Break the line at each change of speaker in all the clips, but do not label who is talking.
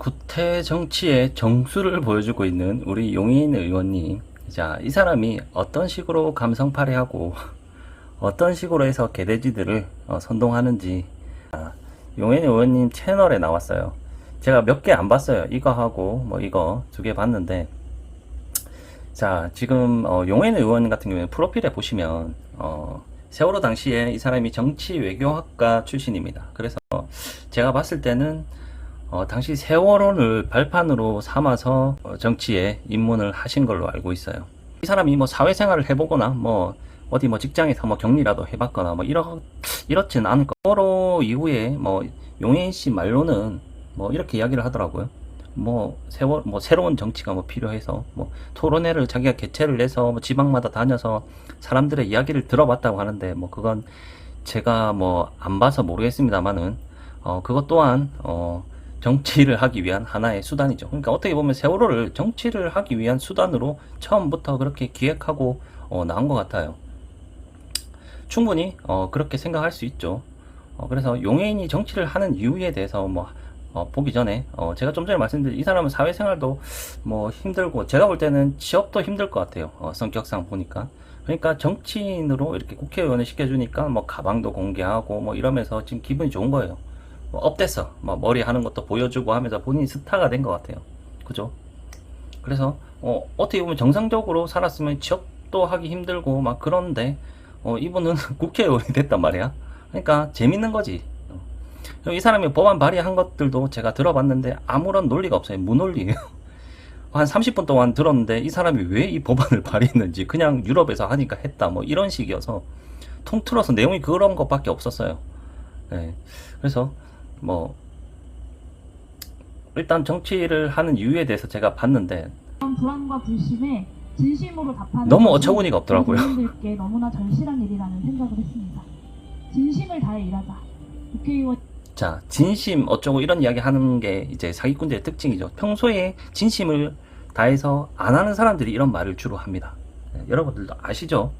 구태 정치의 정수를 보여주고 있는 우리 용인 의원님. 자, 이 사람이 어떤 식으로 감성파괴하고 어떤 식으로 해서 개돼지들을 선동하는지 용인 의원님 채널에 나왔어요. 제가 몇 개 안 봤어요. 이거 하고 뭐 이거 두 개 봤는데, 자, 지금 용인 의원 같은 경우에 프로필에 보시면 세월호 당시에 이 사람이 정치 외교학과 출신입니다. 그래서 제가 봤을 때는 당시 세월호를 발판으로 삼아서 정치에 입문을 하신 걸로 알고 있어요. 이 사람이 뭐 사회생활을 해보거나 뭐 어디 뭐 직장에서 뭐 격리라도 해봤거나 뭐 이렇진 않을 거. 세월호 이후에 뭐 용인 씨 말로는 뭐 이렇게 이야기를 하더라고요. 뭐 새로운 정치가 뭐 필요해서 뭐 토론회를 자기가 개최를 해서 뭐 지방마다 다녀서 사람들의 이야기를 들어봤다고 하는데, 뭐 그건 제가 뭐 안 봐서 모르겠습니다만은 그것 또한 정치를 하기 위한 하나의 수단이죠. 그러니까 어떻게 보면 세월호를 정치를 하기 위한 수단으로 처음부터 그렇게 기획하고 나온 것 같아요. 충분히 그렇게 생각할 수 있죠. 그래서 용해인이 정치를 하는 이유에 대해서 뭐 보기 전에 제가 좀 전에 말씀드린 이 사람은 사회생활도 뭐 힘들고, 제가 볼 때는 취업도 힘들 것 같아요. 성격상 보니까. 그러니까 정치인으로 이렇게 국회의원을 시켜주니까 뭐 가방도 공개하고 뭐 이러면서 지금 기분이 좋은 거예요. 뭐 업됐어, 뭐 머리 하는 것도 보여주고 하면서 본인이 스타가 된 것 같아요. 그죠? 그래서 어떻게 보면 정상적으로 살았으면 취업도 하기 힘들고 막 그런데 이분은 국회의원이 됐단 말이야. 그러니까 재밌는 거지. 이 사람이 법안 발의한 것들도 제가 들어봤는데 아무런 논리가 없어요. 무논리예요. 한 30분 동안 들었는데 이 사람이 왜 이 법안을 발의했는지, 그냥 유럽에서 하니까 했다 뭐 이런 식이어서 통틀어서 내용이 그런 것밖에 없었어요. 네. 그래서 뭐 일단 정치를 하는 이유에 대해서 제가 봤는데
불안과 불신에 진심으로 답하는
너무 어처구니가 없더라고요.
국민들께 너무나 절실한 일이라는 생각을 했습니다. 진심을 다해 일하자. 국회의원.
자, 진심 어쩌고 이런 이야기 하는 게 이제 사기꾼들의 특징이죠. 평소에 진심을 다해서 안 하는 사람들이 이런 말을 주로 합니다. 네, 여러분들도 아시죠?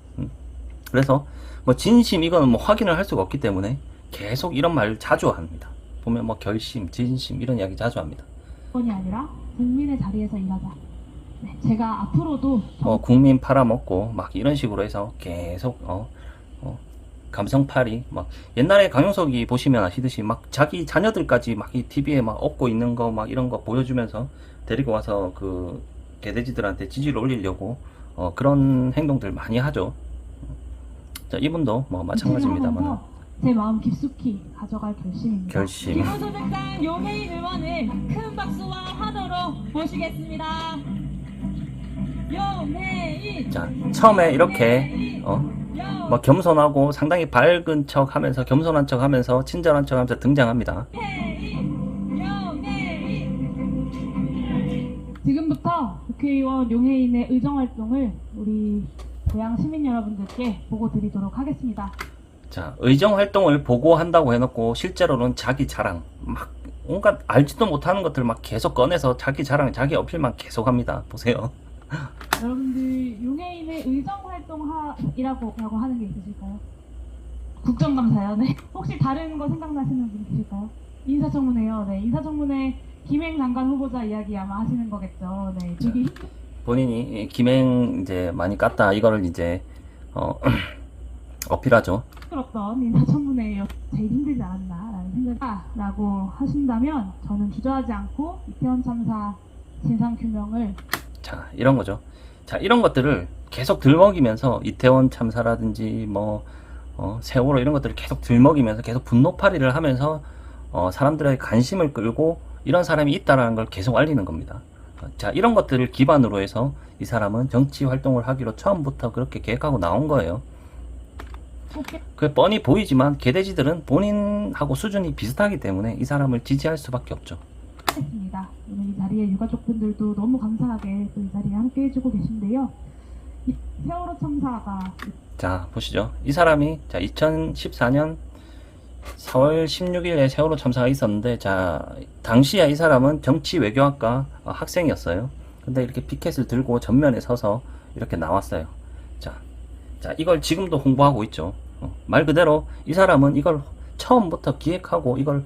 그래서 뭐 진심 이거는 뭐 확인을 할 수가 없기 때문에 계속 이런 말을 자주 합니다. 보면 뭐 결심, 진심 이런 이야기 자주 합니다.
이 아니라 국민의 자리에서 일하자. 네, 제가 앞으로도
국민 팔아먹고 막 이런 식으로 해서 계속 감성팔이, 막 옛날에 강용석이 보시면 아시듯이 막 자기 자녀들까지 막 이 TV에 막 업고 있는 거 막 이런 거 보여주면서 데리고 와서 그 개돼지들한테 지지를 올리려고 그런 행동들 많이 하죠. 자, 이분도 뭐 마찬가지입니다만
제 마음 깊숙이 가져갈 결심입니다.
결심.
기부소득당 용해인 의원을 큰 박수와 환호로 모시겠습니다. 용해인.
자, 처음에 이렇게 뭐 겸손하고 상당히 밝은 척 하면서, 겸손한 척 하면서, 친절한 척 하면서 등장합니다.
지금부터 국회의원 용해인의 의정활동을 우리 고향 시민 여러분들께 보고 드리도록 하겠습니다.
자, 의정활동을 보고한다고 해놓고 실제로는 자기 자랑, 막 온갖 알지도 못하는 것들 막 계속 꺼내서 자기 자랑, 자기 어필만 계속 합니다. 보세요.
여러분들 용해인의 의정활동이라고 하는 게 있으실까요? 국정감사요. 네. 혹시 다른 거 생각나시는 분 계실까요? 인사청문회요. 네. 인사청문회 김행 장관 후보자 이야기 아마 하시는 거겠죠. 네. 되게
본인이 김행 이제 많이 깠다 이거를 이제 어필하죠.
시끄럽던 인사청문회에 제일 힘들지 않았나라는 생각이라고 하신다면 저는 주저하지 않고 이태원 참사 진상규명을.
자, 이런 거죠. 자, 이런 것들을 계속 들먹이면서 이태원 참사라든지 뭐 세월호 이런 것들을 계속 들먹이면서 계속 분노팔이를 하면서 사람들의 관심을 끌고 이런 사람이 있다라는 걸 계속 알리는 겁니다. 자, 이런 것들을 기반으로 해서 이 사람은 정치 활동을 하기로 처음부터 그렇게 계획하고 나온 거예요. 그 뻔히 보이지만 개돼지들은 본인하고 수준이 비슷하기 때문에 이 사람을 지지할 수밖에 없죠.
했습니다. 오늘 이 자리에 유가족분들도 너무 감사하게 또 이 자리에 함께 해주고 계신데요. 이 세월호 참사가,
자, 보시죠. 이 사람이 자 2014년 4월 16일에 세월호 참사가 있었는데, 자, 당시에 이 사람은 정치 외교학과 학생이었어요. 근데 이렇게 피켓을 들고 전면에 서서 이렇게 나왔어요. 자, 이걸 지금도 홍보하고 있죠. 말 그대로 이 사람은 이걸 처음부터 기획하고 이걸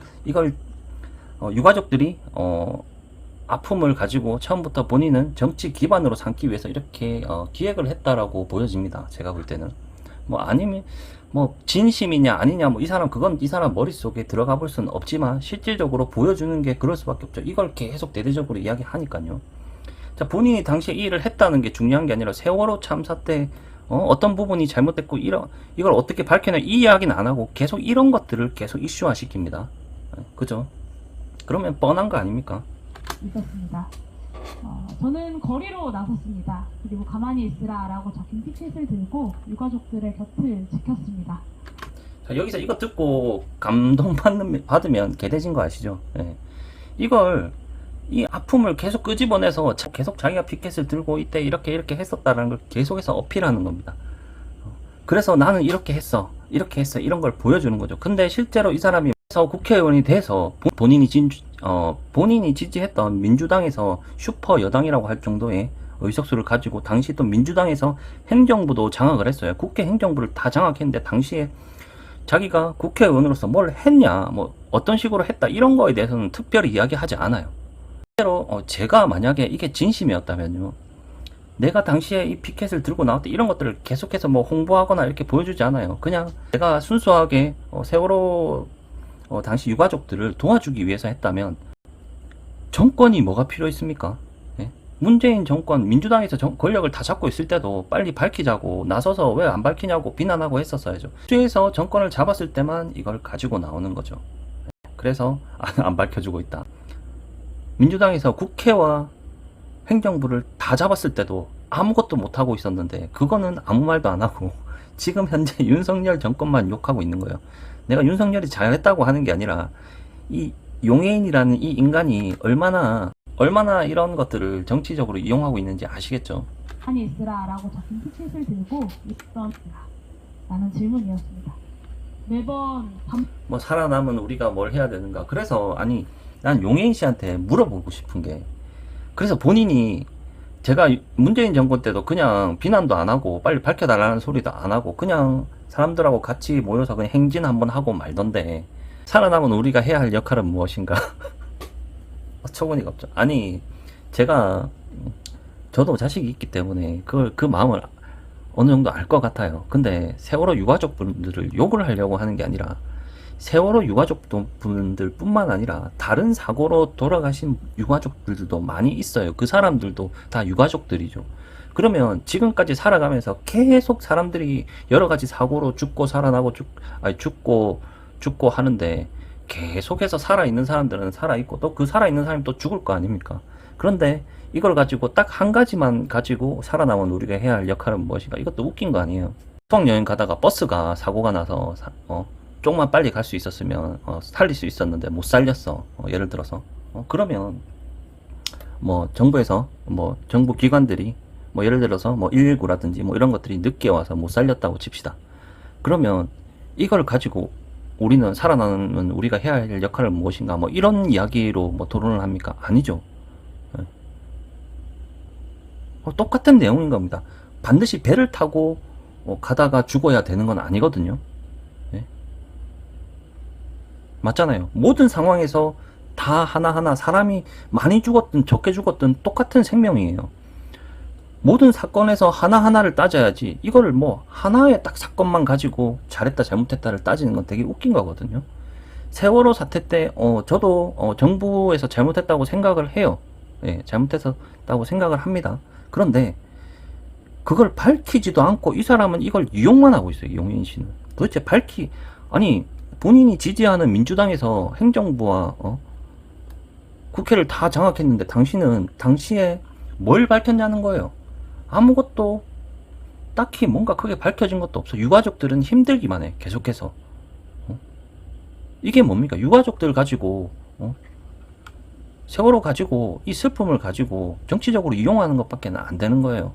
유가족들이 아픔을 가지고 처음부터 본인은 정치 기반으로 삼기 위해서 이렇게 기획을 했다라고 보여집니다. 제가 볼 때는. 뭐 아니면 뭐 진심이냐 아니냐 뭐 이 사람 그건 이 사람 머릿속에 들어가 볼 수는 없지만 실질적으로 보여주는 게 그럴 수밖에 없죠. 이걸 계속 대대적으로 이야기하니까요. 자, 본인이 당시에 이 일을 했다는 게 중요한 게 아니라 세월호 참사 때 어떤 부분이 잘못됐고 이걸 어떻게 밝혀내 이 이야기는 안 하고 계속 이런 것들을 계속 이슈화 시킵니다. 그죠? 그러면 뻔한 거 아닙니까?
있었습니다. 저는 거리로 나섰습니다. 그리고 가만히 있으라라고 적힌 피켓을 들고 유가족들의 곁을 지켰습니다.
자, 여기서 이거 듣고 받으면 개돼진 거 아시죠? 예. 이걸 이 아픔을 계속 끄집어내서 계속 자기가 피켓을 들고 이때 이렇게 했었다라는 걸 계속해서 어필하는 겁니다. 그래서 나는 이렇게 했어 이런 걸 보여주는 거죠. 근데 실제로 이 사람이 국회의원이 돼서 본인이 지지했던 민주당에서 슈퍼 여당이라고 할 정도의 의석수를 가지고 당시 또 민주당에서 행정부도 장악을 했어요. 국회 행정부를 다 장악했는데 당시에 자기가 국회의원으로서 뭘 했냐 뭐 어떤 식으로 했다 이런 거에 대해서는 특별히 이야기하지 않아요. 실제로 제가 만약에 이게 진심이었다면요, 내가 당시에 이 피켓을 들고 나왔다 이런 것들을 계속해서 뭐 홍보하거나 이렇게 보여주지 않아요. 그냥 내가 순수하게 세월호 당시 유가족들을 도와주기 위해서 했다면 정권이 뭐가 필요 있습니까? 예? 문재인 정권, 민주당에서 권력을 다 잡고 있을 때도 빨리 밝히자고 나서서 왜 안 밝히냐고 비난하고 했었어야죠. 주에서 정권을 잡았을 때만 이걸 가지고 나오는 거죠. 그래서 안 밝혀주고 있다. 민주당에서 국회와 행정부를 다 잡았을 때도 아무것도 못하고 있었는데 그거는 아무 말도 안 하고 지금 현재 윤석열 정권만 욕하고 있는 거예요. 내가 윤석열이 잘했다고 하는 게 아니라 이 용해인이라는 이 인간이 얼마나 이런 것들을 정치적으로 이용하고 있는지 아시겠죠?
가만히 있으라라고 적힌 피켓을 들고 있었다 라는 질문이었습니다. 매번
뭐 살아남은 우리가 뭘 해야 되는가. 그래서 난 용해인 씨한테 물어보고 싶은 게, 그래서 본인이 제가 문재인 정권 때도 그냥 비난도 안 하고 빨리 밝혀달라는 소리도 안 하고 그냥 사람들하고 같이 모여서 그냥 행진 한번 하고 말던데 살아남은 우리가 해야 할 역할은 무엇인가? 어처구니가 없죠. 저도 자식이 있기 때문에 그 마음을 어느 정도 알 것 같아요. 근데 세월호 유가족분들을 욕을 하려고 하는 게 아니라 세월호 유가족분들 뿐만 아니라 다른 사고로 돌아가신 유가족들도 많이 있어요. 그 사람들도 다 유가족들이죠. 그러면 지금까지 살아가면서 계속 사람들이 여러 가지 사고로 죽고 살아나고 죽고 하는데 계속해서 살아있는 사람들은 살아있고 또 그 살아있는 사람이 또 죽을 거 아닙니까? 그런데 이걸 가지고 딱 한 가지만 가지고 살아남은 우리가 해야 할 역할은 무엇인가? 이것도 웃긴 거 아니에요. 수학여행 가다가 버스가 사고가 나서 조금만 빨리 갈 수 있었으면 살릴 수 있었는데 못 살렸어. 예를 들어서 그러면 뭐 정부에서 뭐 정부 기관들이 뭐 예를 들어서 뭐 119라든지 뭐 이런 것들이 늦게 와서 못 살렸다고 칩시다. 그러면 이걸 가지고 우리는 살아남는 우리가 해야 할 역할은 무엇인가 뭐 이런 이야기로 뭐 토론을 합니까? 아니죠. 똑같은 내용인 겁니다. 반드시 배를 타고 가다가 죽어야 되는 건 아니거든요. 맞잖아요. 모든 상황에서 다 하나하나 사람이 많이 죽었든 적게 죽었든 똑같은 생명이에요. 모든 사건에서 하나하나를 따져야지 이거를 뭐 하나의 딱 사건만 가지고 잘했다 잘못했다를 따지는 건 되게 웃긴 거거든요. 세월호 사태 때 저도 정부에서 잘못했다고 생각을 해요. 예, 잘못했다고 생각을 합니다. 그런데 그걸 밝히지도 않고 이 사람은 이걸 이용만 하고 있어요. 용인 씨는 도대체 본인이 지지하는 민주당에서 행정부와 국회를 다 장악했는데 당신은 당시에 뭘 밝혔냐는 거예요. 아무것도 딱히 뭔가 크게 밝혀진 것도 없어. 유가족들은 힘들기만 해. 계속해서 이게 뭡니까? 유가족들 가지고 세월호 가지고 이 슬픔을 가지고 정치적으로 이용하는 것밖에 안 되는 거예요.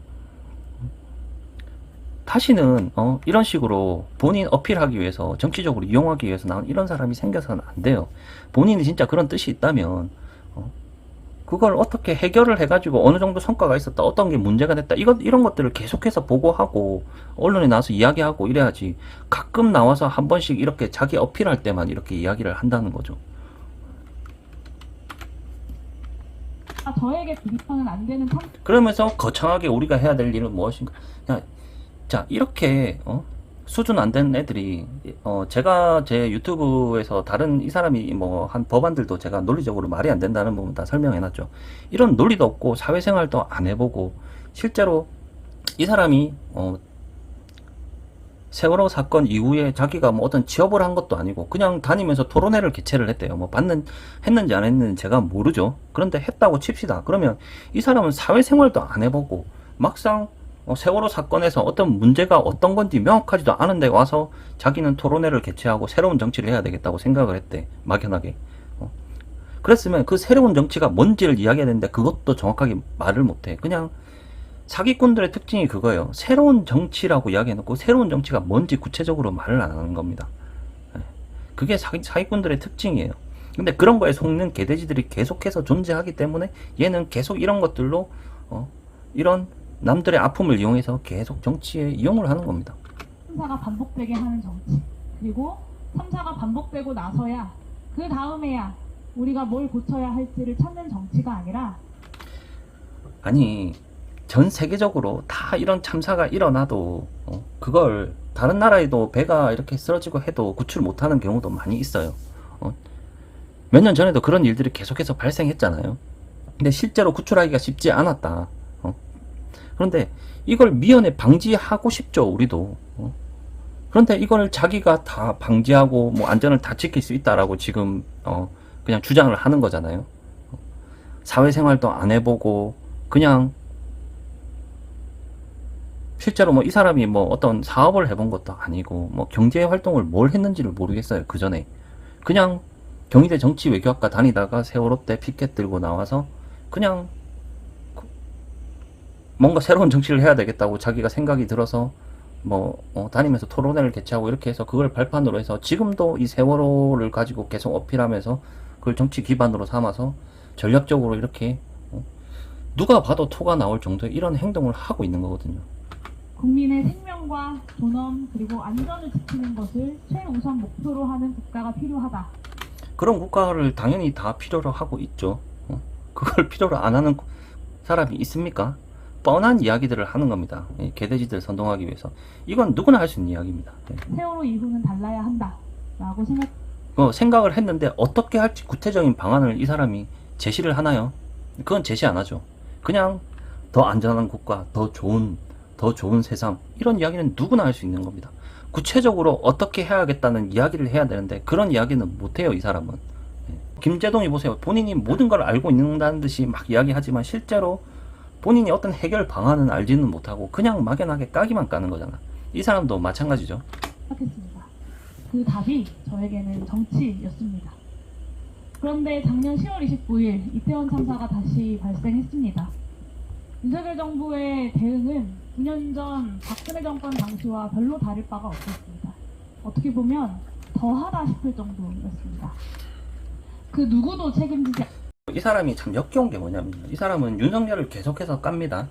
다시는 이런 식으로 본인 어필하기 위해서 정치적으로 이용하기 위해서 나온 이런 사람이 생겨서는 안 돼요. 본인이 진짜 그런 뜻이 있다면 그걸 어떻게 해결을 해가지고 어느 정도 성과가 있었다, 어떤 게 문제가 됐다, 이런 것들을 계속해서 보고하고 언론에 나와서 이야기하고 이래야지 가끔 나와서 한 번씩 이렇게 자기 어필할 때만 이렇게 이야기를 한다는 거죠.
참사가 저에게 비판은 안 되는 참
그러면서 거창하게 우리가 해야 될 일은 무엇인가? 야, 자, 이렇게 수준 안 되는 애들이 제가 제 유튜브에서 다른 이 사람이 뭐 한 법안들도 제가 논리적으로 말이 안 된다는 부분 다 설명해놨죠. 이런 논리도 없고 사회생활도 안 해보고 실제로 이 사람이 세월호 사건 이후에 자기가 뭐 어떤 취업을 한 것도 아니고 그냥 다니면서 토론회를 개최를 했대요. 뭐 했는지 안 했는지 제가 모르죠. 그런데 했다고 칩시다. 그러면 이 사람은 사회생활도 안 해보고 막상 세월호 사건에서 어떤 문제가 어떤 건지 명확하지도 않은데 와서 자기는 토론회를 개최하고 새로운 정치를 해야 되겠다고 생각을 했대. 막연하게. 그랬으면 그 새로운 정치가 뭔지를 이야기해야 되는데 그것도 정확하게 말을 못해. 그냥 사기꾼들의 특징이 그거예요. 새로운 정치라고 이야기해놓고 새로운 정치가 뭔지 구체적으로 말을 안 하는 겁니다. 그게 사기꾼들의 특징이에요. 근데 그런 거에 속는 개돼지들이 계속해서 존재하기 때문에 얘는 계속 이런 것들로 이런 남들의 아픔을 이용해서 계속 정치에 이용을 하는 겁니다.
참사가 반복되게 하는 정치, 그리고 참사가 반복되고 나서야 그 다음에야 우리가 뭘 고쳐야 할지를 찾는 정치가 아니라
아니 전 세계적으로 다 이런 참사가 일어나도 그걸 다른 나라에도 배가 이렇게 쓰러지고 해도 구출 못하는 경우도 많이 있어요. 몇 년 전에도 그런 일들이 계속해서 발생했잖아요. 근데 실제로 구출하기가 쉽지 않았다. 그런데 이걸 미연에 방지하고 싶죠, 우리도. 그런데 이걸 자기가 다 방지하고 뭐 안전을 다 지킬 수 있다라고 지금 그냥 주장을 하는 거잖아요. 사회생활도 안 해보고 그냥 실제로 뭐 이 사람이 뭐 어떤 사업을 해본 것도 아니고 뭐 경제 활동을 뭘 했는지를 모르겠어요. 그 전에 그냥 경희대 정치외교학과 다니다가 세월호 때 피켓 들고 나와서 그냥 뭔가 새로운 정치를 해야 되겠다고 자기가 생각이 들어서 뭐 다니면서 토론회를 개최하고 이렇게 해서 그걸 발판으로 해서 지금도 이 세월호를 가지고 계속 어필하면서 그걸 정치 기반으로 삼아서 전략적으로 이렇게 누가 봐도 토가 나올 정도의 이런 행동을 하고 있는 거거든요.
국민의 생명과 존엄 그리고 안전을 지키는 것을 최우선 목표로 하는 국가가 필요하다.
그런 국가를 당연히 다 필요로 하고 있죠. 그걸 필요로 안 하는 사람이 있습니까? 뻔한 이야기들을 하는 겁니다. 개돼지들 선동하기 위해서. 이건 누구나 할 수 있는 이야기입니다.
세월호 이후는 달라야 한다 라고
생각을 했는데 어떻게 할지 구체적인 방안을 이 사람이 제시를 하나요? 그건 제시 안 하죠. 그냥 더 안전한 국가, 더 좋은 세상, 이런 이야기는 누구나 할 수 있는 겁니다. 구체적으로 어떻게 해야겠다는 이야기를 해야 되는데 그런 이야기는 못해요, 이 사람은. 김재동이 보세요. 본인이 모든 걸 알고 있는다는 듯이 막 이야기하지만 실제로 본인이 어떤 해결 방안은 알지는 못하고 그냥 막연하게 까기만 까는 거잖아. 이 사람도 마찬가지죠.
생각했습니다. 그 답이 저에게는 정치였습니다. 그런데 작년 10월 29일 이태원 참사가 다시 발생했습니다. 윤석열 정부의 대응은 9년 전 박근혜 정권 당시와 별로 다를 바가 없었습니다. 어떻게 보면 더하다 싶을 정도였습니다. 그 누구도 책임지지
이 사람이 참 역겨운 게 뭐냐면 이 사람은 윤석열을 계속해서 깝니다.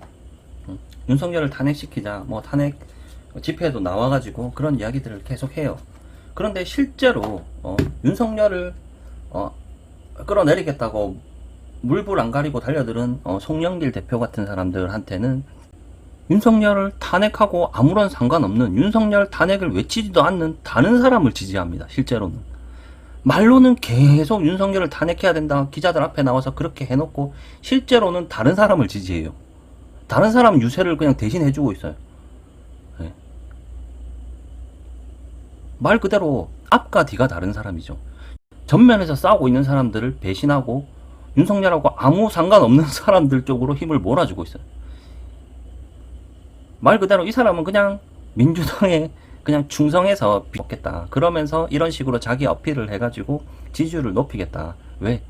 윤석열을 탄핵시키자 뭐 탄핵 집회에도 나와가지고 그런 이야기들을 계속 해요. 그런데 실제로 윤석열을 끌어내리겠다고 물불 안 가리고 달려들은 송영길 대표 같은 사람들한테는 윤석열을 탄핵하고 아무런 상관없는 윤석열 탄핵을 외치지도 않는 다른 사람을 지지합니다. 실제로는 말로는 계속 윤석열을 탄핵해야 된다 기자들 앞에 나와서 그렇게 해놓고 실제로는 다른 사람을 지지해요. 다른 사람 유세를 그냥 대신 해주고 있어요. 네. 말 그대로 앞과 뒤가 다른 사람이죠. 전면에서 싸우고 있는 사람들을 배신하고 윤석열하고 아무 상관없는 사람들 쪽으로 힘을 몰아주고 있어요. 말 그대로 이 사람은 그냥 민주당에 그냥 충성해서 먹겠다. 그러면서 이런 식으로 자기 어필을 해가지고 지지율을 높이겠다. 왜?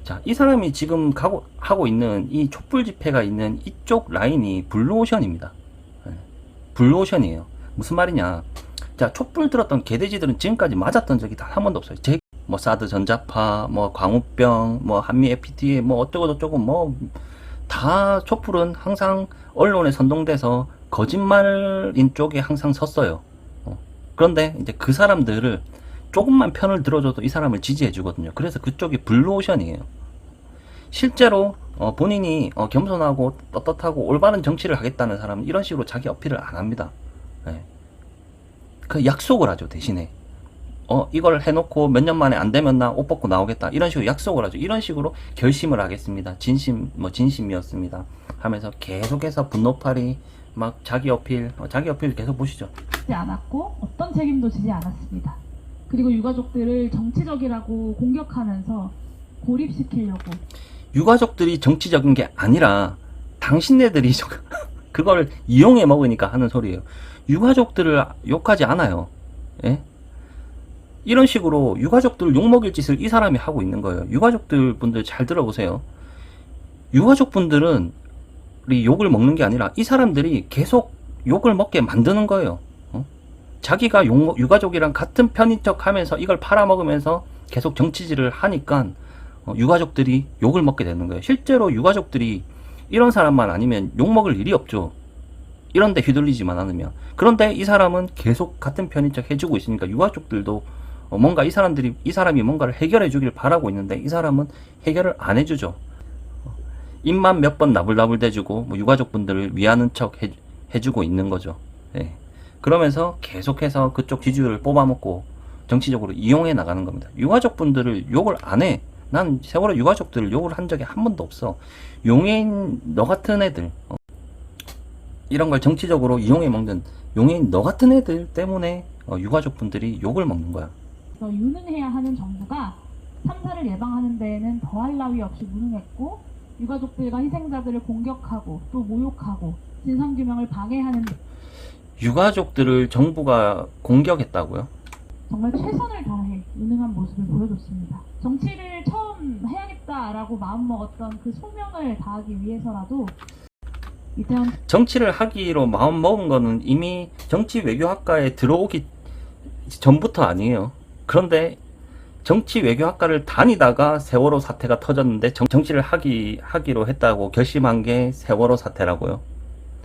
자, 이 사람이 지금 하고 있는 이 촛불 집회가 있는 이쪽 라인이 블루오션입니다. 네. 블루오션이에요. 무슨 말이냐? 자, 촛불 들었던 개돼지들은 지금까지 맞았던 적이 단 한 번도 없어요. 뭐 사드 전자파, 뭐 광우병, 뭐 한미 FTA, 뭐 어쩌고 저쩌고 뭐 다 촛불은 항상 언론에 선동돼서 거짓말인 쪽에 항상 섰어요. 그런데 이제 그 사람들을 조금만 편을 들어줘도 이 사람을 지지해 주거든요. 그래서 그쪽이 블루오션이에요. 실제로 본인이 겸손하고 떳떳하고 올바른 정치를 하겠다는 사람은 이런 식으로 자기 어필을 안 합니다. 예. 그 약속을 하죠, 대신에. 이걸 해놓고 몇 년 만에 안 되면 나 옷 벗고 나오겠다. 이런 식으로 약속을 하죠. 이런 식으로 결심을 하겠습니다. 진심이었습니다. 하면서 계속해서 분노팔이, 막 자기 어필 계속 보시죠.
하지 않았고 어떤 책임도 지지 않았습니다. 그리고 유가족들을 정치적이라고 공격하면서 고립시키려고
유가족들이 정치적인 게 아니라 당신네들이 그걸 이용해 먹으니까 하는 소리예요. 유가족들을 욕하지 않아요. 예? 이런 식으로 유가족들 욕먹일 짓을 이 사람이 하고 있는 거예요. 유가족들 분들 잘 들어보세요. 유가족 분들은 욕을 먹는 게 아니라 이 사람들이 계속 욕을 먹게 만드는 거예요. 자기가 유가족이랑 같은 편인 척 하면서 이걸 팔아먹으면서 계속 정치질을 하니까 유가족들이 욕을 먹게 되는 거예요. 실제로 유가족들이 이런 사람만 아니면 욕먹을 일이 없죠. 이런데 휘둘리지만 않으면. 그런데 이 사람은 계속 같은 편인 척 해주고 있으니까 유가족들도 뭔가 이 사람이 뭔가를 해결해 주길 바라고 있는데 이 사람은 해결을 안 해주죠. 입만 몇 번 나불나불 대주고 유가족분들을 위하는 척 해주고 있는 거죠. 예. 그러면서 계속해서 그쪽 지지율을 뽑아먹고 정치적으로 이용해 나가는 겁니다. 유가족분들을 욕을 안 해. 난 세월호 유가족들을 욕을 한 적이 한 번도 없어. 용해인 너 같은 애들, 이런 걸 정치적으로 이용해 먹는 용해인 너 같은 애들 때문에 유가족분들이 욕을 먹는 거야.
그래서 유능해야 하는 정부가 참사를 예방하는 데에는 더할 나위 없이 무능했고 유가족들과 희생자들을 공격하고 또 모욕하고 진상규명을 방해하는
유가족들을 정부가 공격했다고요?
정말 최선을 다해 유능한 모습을 보여줬습니다. 정치를 처음 해야겠다라고 마음먹었던 그 소명을 다하기 위해서라도 이태원
정치를 하기로 마음 먹은 거는 이미 정치 외교학과에 들어오기 전부터 아니에요. 그런데 정치 외교학과를 다니다가 세월호 사태가 터졌는데 정치를 하기로 했다고 결심한 게 세월호 사태라고요.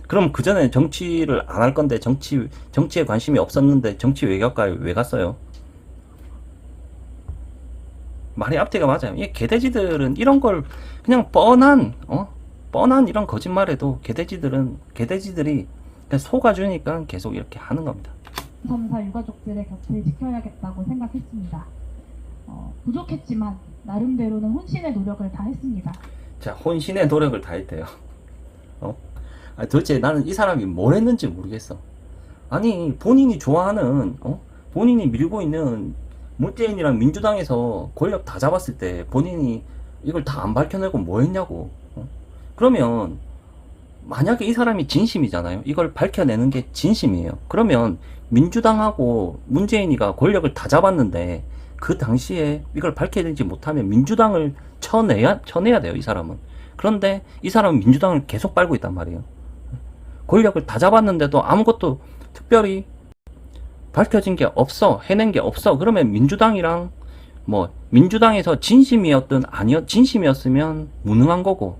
그럼 그 전에 정치를 안 할 건데 정치에 관심이 없었는데 정치 외교학과에 왜 갔어요? 말이 앞뒤가 맞아요. 이 개돼지들은 이런 걸 그냥 뻔한 이런 거짓말에도 개돼지들이 그냥 속아주니까 계속 이렇게 하는 겁니다.
참사 유가족들의 곁을 지켜야겠다고 생각했습니다. 부족했지만 나름대로는 혼신의 노력을 다했습니다.
자, 혼신의 노력을 다했대요. 도대체 나는 이 사람이 뭘 했는지 모르겠어. 아니, 본인이 좋아하는, 본인이 밀고 있는 문재인이랑 민주당에서 권력 다 잡았을 때 본인이 이걸 다 안 밝혀내고 뭐 했냐고. 그러면, 만약에 이 사람이 진심이잖아요. 이걸 밝혀내는 게 진심이에요. 그러면 민주당하고 문재인이가 권력을 다 잡았는데 그 당시에 이걸 밝혀내지 못하면 민주당을 쳐내야 돼요, 이 사람은. 그런데 이 사람은 민주당을 계속 빨고 있단 말이에요. 권력을 다 잡았는데도 아무것도 특별히 밝혀진 게 없어, 해낸 게 없어. 그러면 민주당이랑 민주당에서 진심이었으면 무능한 거고,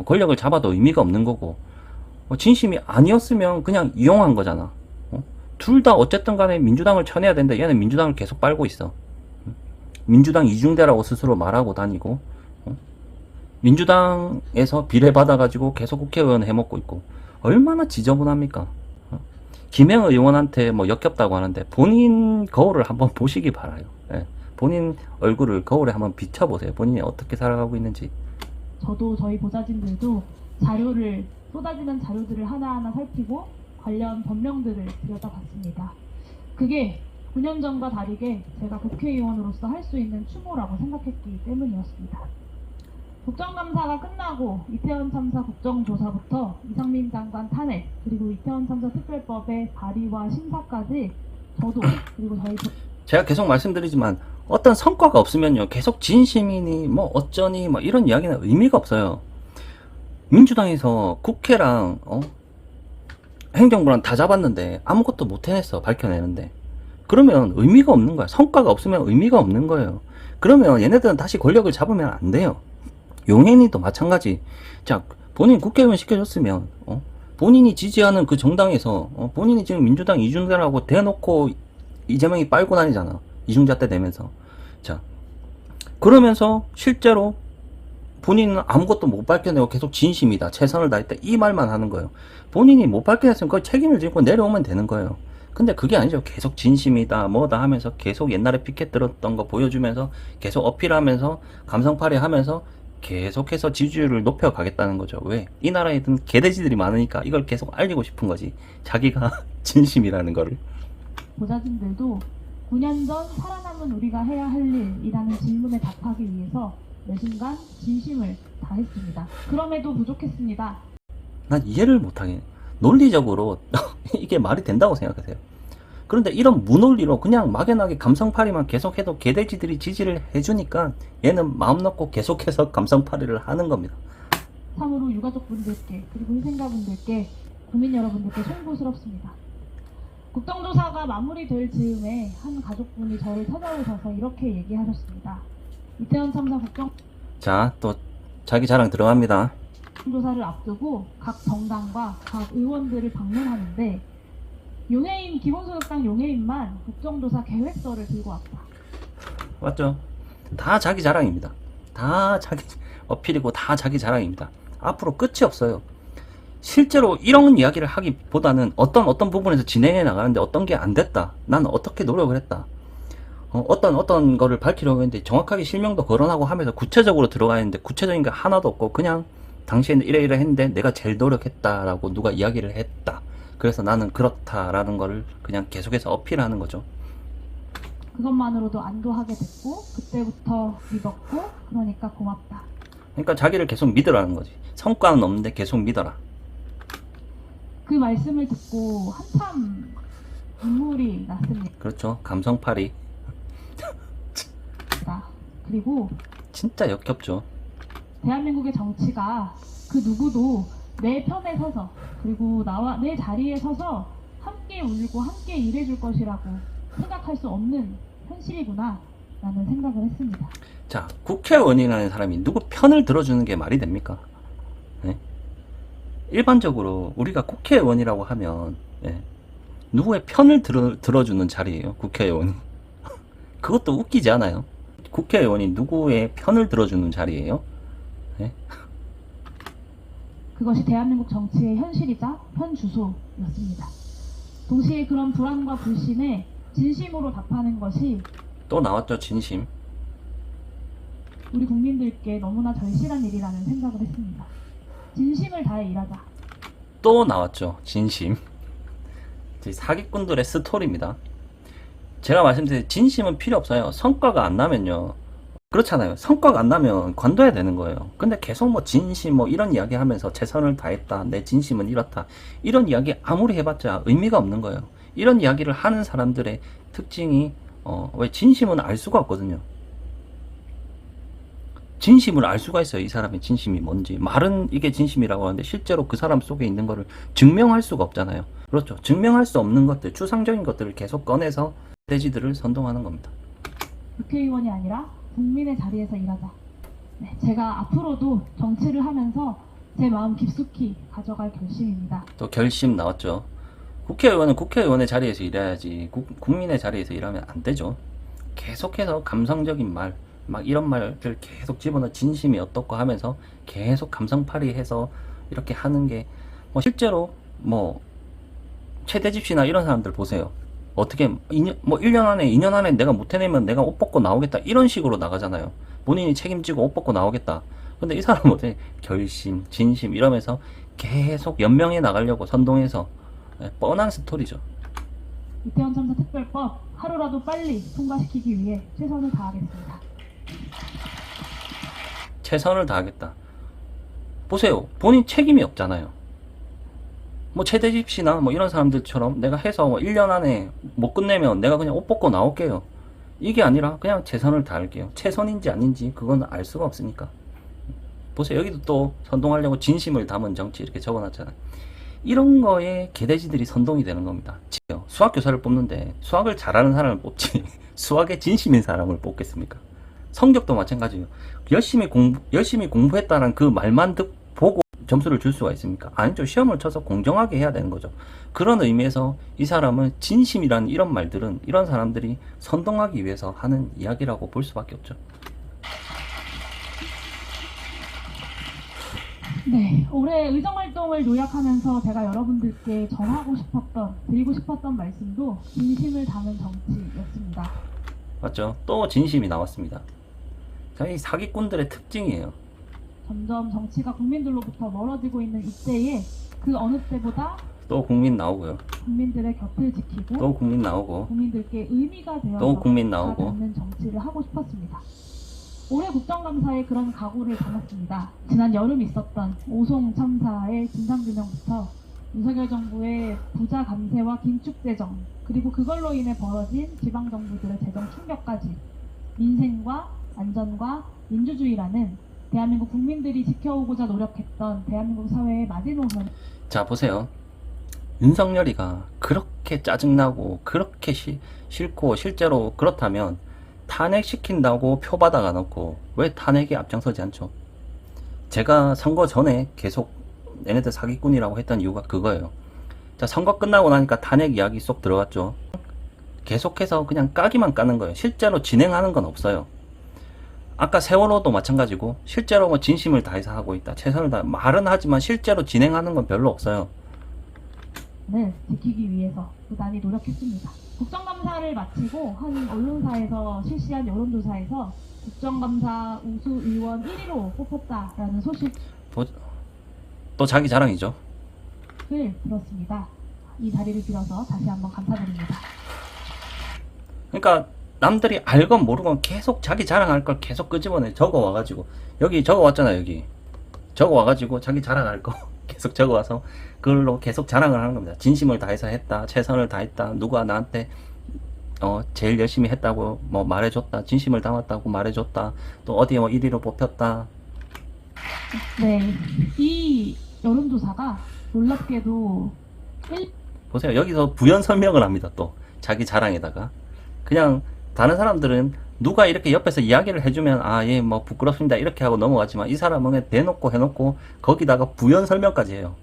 권력을 잡아도 의미가 없는 거고, 진심이 아니었으면 그냥 이용한 거잖아. 둘 다 어쨌든 간에 민주당을 쳐내야 되는데 얘는 민주당을 계속 빨고 있어. 민주당 이중대라고 스스로 말하고 다니고, 민주당에서 비례받아가지고 계속 국회의원 해먹고 있고, 얼마나 지저분합니까? 김영우 의원한테 역겹다고 하는데 본인 거울을 한번 보시기 바라요. 예. 본인 얼굴을 거울에 한번 비춰보세요. 본인이 어떻게 살아가고 있는지.
저도 저희 보좌진들도 쏟아지는 자료들을 하나하나 살피고 관련 법령들을 들여다봤습니다. 그게 9년 전과 다르게 제가 국회의원으로서 할 수 있는 추모라고 생각했기 때문이었습니다. 국정감사가 끝나고 이태원 참사 국정조사부터 이상민 장관 탄핵, 그리고 이태원 참사 특별법의 발의와 심사까지 저도 그리고 저희
제가 계속 말씀드리지만 어떤 성과가 없으면요, 계속 진심이니 어쩌니 이런 이야기는 의미가 없어요. 민주당에서 국회랑 행정부랑 다 잡았는데 아무것도 못 해냈어, 밝혀내는데. 그러면 의미가 없는 거야. 성과가 없으면 의미가 없는 거예요. 그러면 얘네들은 다시 권력을 잡으면 안 돼요. 용해인도 마찬가지. 자, 본인 국회의원 시켜줬으면 본인이 지지하는 그 정당에서 본인이 지금 민주당 이중대라고 대놓고 이재명이 빨고 다니잖아. 이중잣대 되면서. 자, 그러면서 실제로 본인은 아무것도 못 밝혀내고 계속 진심이다, 최선을 다했다 이 말만 하는 거예요. 본인이 못 밝혀냈으면 그 책임을 지고 내려오면 되는 거예요. 근데 그게 아니죠. 계속 진심이다 뭐다 하면서 계속 옛날에 피켓 들었던 거 보여주면서 계속 어필하면서 감성팔이 하면서 계속해서 지지율을 높여가겠다는 거죠. 왜? 이 나라에는 개돼지들이 많으니까 이걸 계속 알리고 싶은 거지. 자기가 진심이라는 거를.
보좌진들도 9년 전 살아남은 우리가 해야 할 일이라는 질문에 답하기 위해서 매 순간 진심을 다했습니다. 그럼에도 부족했습니다.
난 이해를 못하게. 논리적으로 이게 말이 된다고 생각하세요. 그런데 이런 무논리로 그냥 막연하게 감성팔이만 계속해도 개돼지들이 지지를 해주니까 얘는 마음 놓고 계속해서 감성팔이를 하는 겁니다.
참으로 유가족분들께 그리고 희생자분들께 국민 여러분들께 송구스럽습니다. 국정조사가 마무리될 즈음에 한 가족분이 저를 찾아오셔서 이렇게 얘기하셨습니다. 이태원 참사
자, 또 자기 자랑 들어갑니다.
국정조사를 앞두고 각 정당과 각 의원들을 방문하는데 용해인 기본소득당 용해인만 국정조사 계획서를 들고 왔다.
맞죠? 다 자기 자랑입니다. 다 자기 어필이고 다 자기 자랑입니다. 앞으로 끝이 없어요. 실제로 이런 이야기를 하기보다는 어떤 부분에서 진행해 나가는데 어떤 게 안 됐다. 난 어떻게 노력을 했다. 어떤 거를 밝히려고 했는데 정확하게 실명도 거론하고 하면서 구체적으로 들어가 있는데 구체적인 게 하나도 없고 그냥 당시에는 이래 했는데 내가 제일 노력했다라고 누가 이야기를 했다. 그래서 나는 그렇다라는 거를 그냥 계속해서 어필하는 거죠.
그것만으로도 안도하게 됐고 그때부터 믿었고 그러니까 고맙다.
그러니까 자기를 계속 믿으라는 거지. 성과는 없는데 계속 믿어라.
그 말씀을 듣고 한참 눈물이 났습니다.
그렇죠. 감성팔이.
그리고
진짜 역겹죠.
대한민국의 정치가 그 누구도 내 편에 서서 그리고 나와 내 자리에 서서 함께 울고 함께 일해줄 것이라고 생각할 수 없는 현실이구나 라는 생각을 했습니다.
자, 국회의원이라는 사람이 누구 편을 들어주는 게 말이 됩니까? 네? 일반적으로 우리가 국회의원이라고 하면 누구의 편을 들어주는 자리예요. 국회의원이. 그것도 웃기지 않아요? 국회의원이 누구의 편을 들어주는 자리예요? 네?
그것이 대한민국 정치의 현실이자 현 주소였습니다. 동시에 그런 불안과 불신에 진심으로 답하는 것이
또 나왔죠, 진심.
우리 국민들께 너무나 절실한 일이라는 생각을 했습니다. 진심을 다해 일하자.
또 나왔죠, 진심. 사기꾼들의 스토리입니다. 제가 말씀드린 진심은 필요 없어요. 성과가 안 나면요. 그렇잖아요. 성과가 안 나면 관둬야 되는 거예요. 근데 계속 뭐 진심 뭐 이런 이야기 하면서 최선을 다했다. 내 진심은 이렇다. 이런 이야기 아무리 해봤자 의미가 없는 거예요. 이런 이야기를 하는 사람들의 특징이 왜 진심은 알 수가 없거든요. 진심을 알 수가 있어요. 이 사람의 진심이 뭔지. 말은 이게 진심이라고 하는데 실제로 그 사람 속에 있는 거를 증명할 수가 없잖아요. 그렇죠. 증명할 수 없는 것들, 추상적인 것들을 계속 꺼내서 돼지들을 선동하는 겁니다.
국회의원이 아니라 국민의 자리에서 일하자. 네, 제가 앞으로도 정치를 하면서 제 마음 깊숙이 가져갈 결심입니다.
또 결심 나왔죠. 국회의원은 국회의원의 자리에서 일해야지 국민의 자리에서 일하면 안 되죠. 계속해서 감성적인 말, 막 이런 말들 계속 집어넣어 진심이 어떻고 하면서 계속 감성팔이해서 이렇게 하는 게 뭐 실제로 뭐 최대집 씨나 이런 사람들 보세요. 어떻게 뭐 1년 안에 2년 안에 내가 못 해내면 내가 옷 벗고 나오겠다 이런 식으로 나가잖아요. 본인이 책임지고 옷 벗고 나오겠다. 근데 이 사람은 어떻게 결심, 진심 이러면서 계속 연명해 나가려고 선동해서 뻔한 스토리죠.
이태원 참사 특별법 하루라도 빨리 통과시키기 위해 최선을 다하겠습니다.
최선을 다하겠다. 보세요. 본인 책임이 없잖아요. 뭐 최대집 씨나 뭐 이런 사람들처럼 내가 해서 뭐 1년 안에 못 끝내면 내가 그냥 옷 벗고 나올게요. 이게 아니라 그냥 최선을 다할게요. 최선인지 아닌지 그건 알 수가 없으니까. 보세요. 여기도 또 선동하려고 진심을 담은 정치 이렇게 적어놨잖아요. 이런 거에 개돼지들이 선동이 되는 겁니다. 수학 교사를 뽑는데 수학을 잘하는 사람을 뽑지 수학에 진심인 사람을 뽑겠습니까? 성적도 마찬가지예요. 열심히 공부했다는 그 말만 보고 점수를 줄 수가 있습니까? 아니죠. 시험을 쳐서 공정하게 해야 되는 거죠. 그런 의미에서 이 사람은 진심이라는 이런 말들은 이런 사람들이 선동하기 위해서 하는 이야기라고 볼 수밖에 없죠.
네, 올해 의정활동을 요약하면서 제가 여러분들께 전하고 싶었던, 드리고 싶었던 말씀도 진심을 담은 정치였습니다.
맞죠? 또 진심이 나왔습니다. 자, 이 사기꾼들의 특징이에요.
점점 정치가 국민들로부터 멀어지고 있는 이때에 그 어느 때보다
또 국민 나오고요.
국민들의 곁을 지키고
또 국민 나오고.
국민들께 의미가 되어서
또 국민 나오고.
다가는 정치를 하고 싶었습니다. 올해 국정감사에 그런 각오를 담았습니다. 지난 여름 있었던 오송 참사의 진상규명부터 윤석열 정부의 부자 감세와 긴축 재정, 그리고 그걸로 인해 벌어진 지방 정부들의 재정 충격까지 민생과 안전과 민주주의라는 대한민국 국민들이 지켜오고자 노력했던 대한민국 사회의 마지노선.
자, 보세요. 윤석열이가 그렇게 짜증나고 그렇게 싫고 실제로 그렇다면 탄핵시킨다고 표 받아가 놓고 왜 탄핵에 앞장서지 않죠? 제가 선거 전에 계속 얘네들 사기꾼이라고 했던 이유가 그거예요. 자, 선거 끝나고 나니까 탄핵 이야기 쏙 들어갔죠. 계속해서 그냥 까기만 까는 거예요. 실제로 진행하는 건 없어요. 아까 세월호도 마찬가지고 실제로 뭐 진심을 다해서 하고 있다, 최선을 다 말은 하지만 실제로 진행하는 건 별로 없어요.
을 지키기 위해서 부단히 노력했습니다. 국정감사를 마치고 한 언론사에서 실시한 여론조사에서 국정감사 우수 의원 1위로 뽑혔다라는 소식을
또 자기 자랑이죠.
들었습니다. 이 자리를 빌어서 다시 한번 감사드립니다.
그러니까 남들이 알건 모르건 계속 자기 자랑할 걸 계속 끄집어내. 적어 와가지고 여기 적어 왔잖아. 여기 적어 와가지고 자기 자랑할 거 계속 적어 와서 그걸로 계속 자랑을 하는 겁니다. 진심을 다해서 했다, 최선을 다했다, 누가 나한테 제일 열심히 했다고 뭐 말해줬다, 진심을 담았다고 말해줬다, 또 어디에 뭐 1위로 뽑혔다.
네, 이 여론조사가 놀랍게도
보세요. 여기서 부연 설명을 합니다. 또 자기 자랑에다가 그냥 다른 사람들은 누가 이렇게 옆에서 이야기를 해주면 아, 예, 뭐 부끄럽습니다 이렇게 하고 넘어가지만 이 사람은 그냥 대놓고 해놓고 거기다가 부연 설명까지 해요.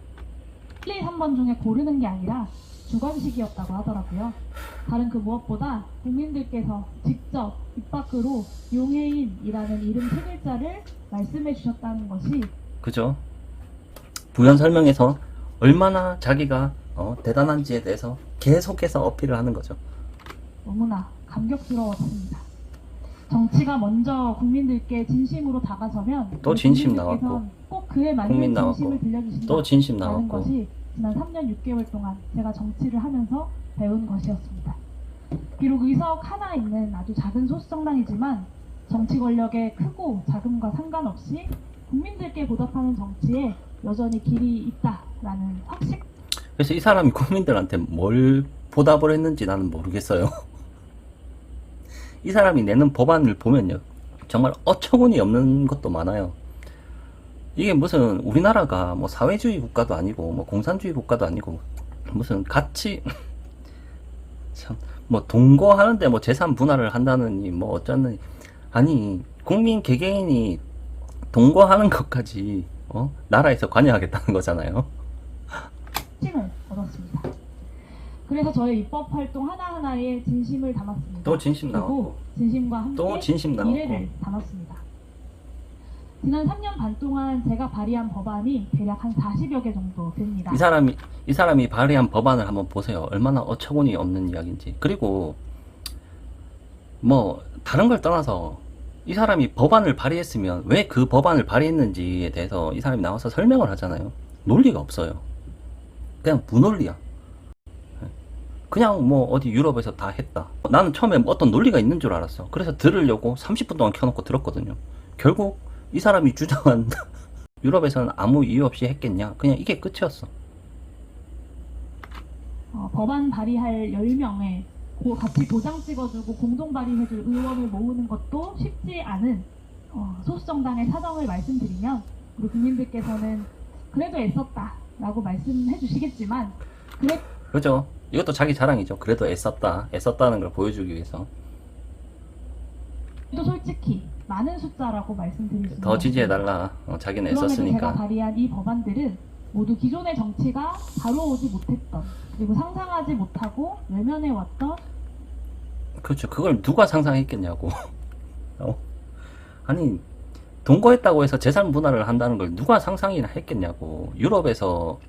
1, 2, 3번 중에 고르는 게 아니라 주관식이었다고 하더라고요. 다른 그 무엇보다 국민들께서 직접 입 밖으로 용해인이라는 이름 세 글자를 말씀해 주셨다는 것이
그죠? 부연 설명에서 얼마나 자기가 대단한지에 대해서 계속해서 어필을 하는 거죠.
너무나 감격스러웠습니다. 정치가 먼저 국민들께 진심으로 다가서면
또 진심
국민들께선
나왔고,
꼭 그에
국민
맞는
나왔고,
진심을 들려주신다는
또 진심 나왔고.
것이 지난 3년 6개월 동안 제가 정치를 하면서 배운 것이었습니다. 비록 의석 하나 있는 아주 작은 소수정당이지만 정치 권력의 크고 작음과 상관없이 국민들께 보답하는 정치에 여전히 길이 있다라는 확신.
그래서 이 사람이 국민들한테 뭘 보답을 했는지 나는 모르겠어요. 이 사람이 내는 법안을 보면요, 정말 어처구니 없는 것도 많아요. 이게 무슨 우리나라가 뭐 사회주의 국가도 아니고 뭐 공산주의 국가도 아니고 무슨 같이 참 뭐 동거하는데 뭐 재산 분할을 한다느니 뭐 어쩌느니, 아니 국민 개개인이 동거하는 것까지 나라에서 관여하겠다는 거잖아요.
확신을 얻었습니다. 그래서 저의 입법 활동 하나하나에 진심을 담았습니다.
또 진심
그리고
나왔고,
진심과 함께
또 진심 나왔고.
미래를 담았습니다. 지난 3년 반 동안 제가 발의한 법안이 대략 한 40여 개 정도 됩니다.
이 사람이 발의한 법안을 한번 보세요. 얼마나 어처구니 없는 이야기인지. 그리고 뭐 다른 걸 떠나서 이 사람이 법안을 발의했으면 왜 그 법안을 발의했는지에 대해서 이 사람이 나와서 설명을 하잖아요. 논리가 없어요. 그냥 무논리야. 그냥 뭐 어디 유럽에서 다 했다. 나는 처음에 뭐 어떤 논리가 있는 줄 알았어. 그래서 들으려고 30분 동안 켜놓고 들었거든요. 결국 이 사람이 주장한 유럽에서는 아무 이유 없이 했겠냐, 그냥 이게 끝이었어.
법안 발의할 10명에 같이 도장 찍어주고 공동 발의해줄 의원을 모으는 것도 쉽지 않은 소수정당의 사정을 말씀드리면 우리 국민들께서는 그래도 애썼다라고 말씀해 주시겠지만
그죠? 이것도 자기 자랑이죠. 그래도 애썼다는 걸 보여주기 위해서.
또 솔직히 많은 숫자라고 말씀드릴 수
더 지지해달라. 자기는
그럼에도 제가
애썼으니까.
발의한 이 법안들은 모두 기존의 정치가 다뤄오지 못했던, 그리고 상상하지 못하고 외면해왔던.
그렇죠. 그걸 누가 상상했겠냐고. 아니 동거했다고 해서 재산 분할을 한다는 걸 누가 상상이나 했겠냐고. 유럽에서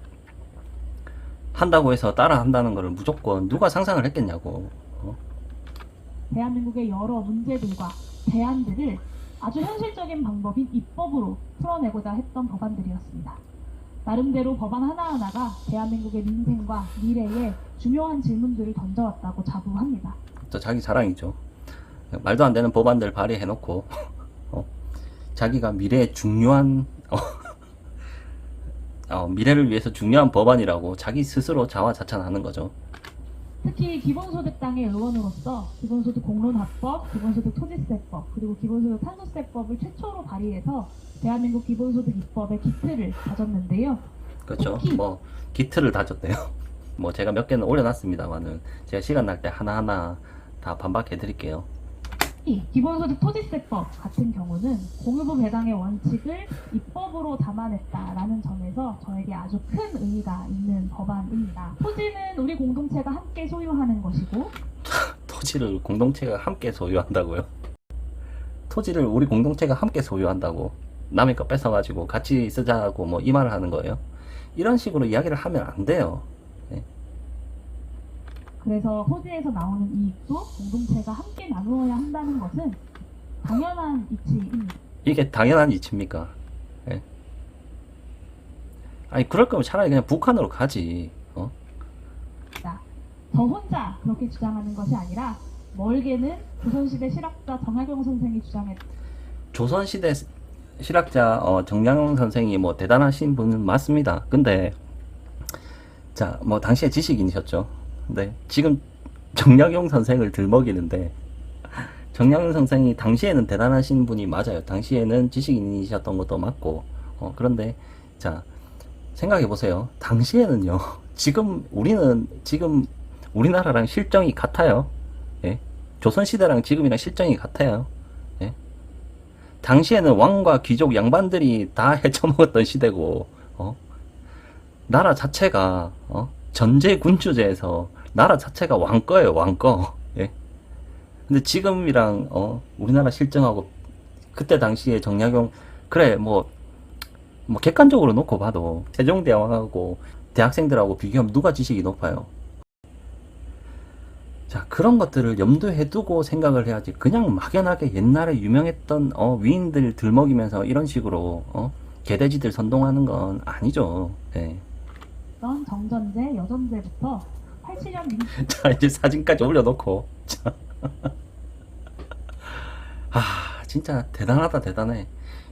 한다고 해서 따라 한다는 걸 무조건 누가 상상을 했겠냐고.
대한민국의 여러 문제들과 대안들을 아주 현실적인 방법인 입법으로 풀어내고자 했던 법안들이었습니다. 나름대로 법안 하나하나가 대한민국의 민생과 미래에 중요한 질문들을 던져왔다고 자부합니다.
또 자기 자랑이죠. 말도 안 되는 법안들 발의해놓고 자기가 미래에 중요한 미래를 위해서 중요한 법안이라고 자기 스스로 자화자찬하는 거죠.
특히 기본소득당의 의원으로서 기본소득 공론화법, 기본소득 토지세법, 그리고 기본소득 탄소세법을 최초로 발의해서 대한민국 기본소득 입법의 기틀을 다졌는데요.
그렇죠.
특히
뭐 기틀을 다졌대요. 뭐 제가 몇 개는 올려놨습니다만은 제가 시간 날 때 하나하나 다 반박해 드릴게요.
이 기본소득 토지세법 같은 경우는 공유부 배당의 원칙을 입법으로 담아냈다라는 점에서 저에게 아주 큰 의의가 있는 법안입니다. 토지는 우리 공동체가 함께 소유하는 것이고
토지를 공동체가 함께 소유한다고요? 토지를 우리 공동체가 함께 소유한다고? 남의 거 뺏어가지고 같이 쓰자고 뭐 이 말을 하는 거예요? 이런 식으로 이야기를 하면 안 돼요.
그래서 토지에서 나오는 이익도 공동체가 함께 나누어야 한다는 것은 당연한 이치입니다.
이게 당연한 이치입니까? 예. 아니 그럴 거면 차라리 그냥 북한으로 가지.
저 혼자 그렇게 주장하는 것이 아니라 멀게는 조선시대 실학자 정약용 선생이 주장했던
조선시대 실학자 정약용 선생이 뭐 대단하신 분은 맞습니다. 근데 자 뭐 당시에 지식인이셨죠. 근데 지금 정약용 선생을 들먹이는데 정약용 선생이 당시에는 대단하신 분이 맞아요. 당시에는 지식인이셨던 것도 맞고 그런데 자 생각해 보세요. 당시에는요. 지금 우리나라랑 실정이 같아요. 예? 조선시대랑 지금이랑 실정이 같아요. 예? 당시에는 왕과 귀족 양반들이 다 헤쳐먹었던 시대고 나라 자체가 전제군주제에서 나라 자체가 왕거예요. 왕거. 예? 근데 지금이랑 우리나라 실정하고 그때 당시에 정약용 그래 뭐 객관적으로 놓고 봐도 세종대왕하고 대학생들하고 비교하면 누가 지식이 높아요? 자 그런 것들을 염두에 두고 생각을 해야지. 그냥 막연하게 옛날에 유명했던 위인들 들먹이면서 이런 식으로 개돼지들 선동하는 건 아니죠. 네.
정전제, 여전제부터 87년
자 이제 사진까지 올려놓고 진짜 대단하다 대단해.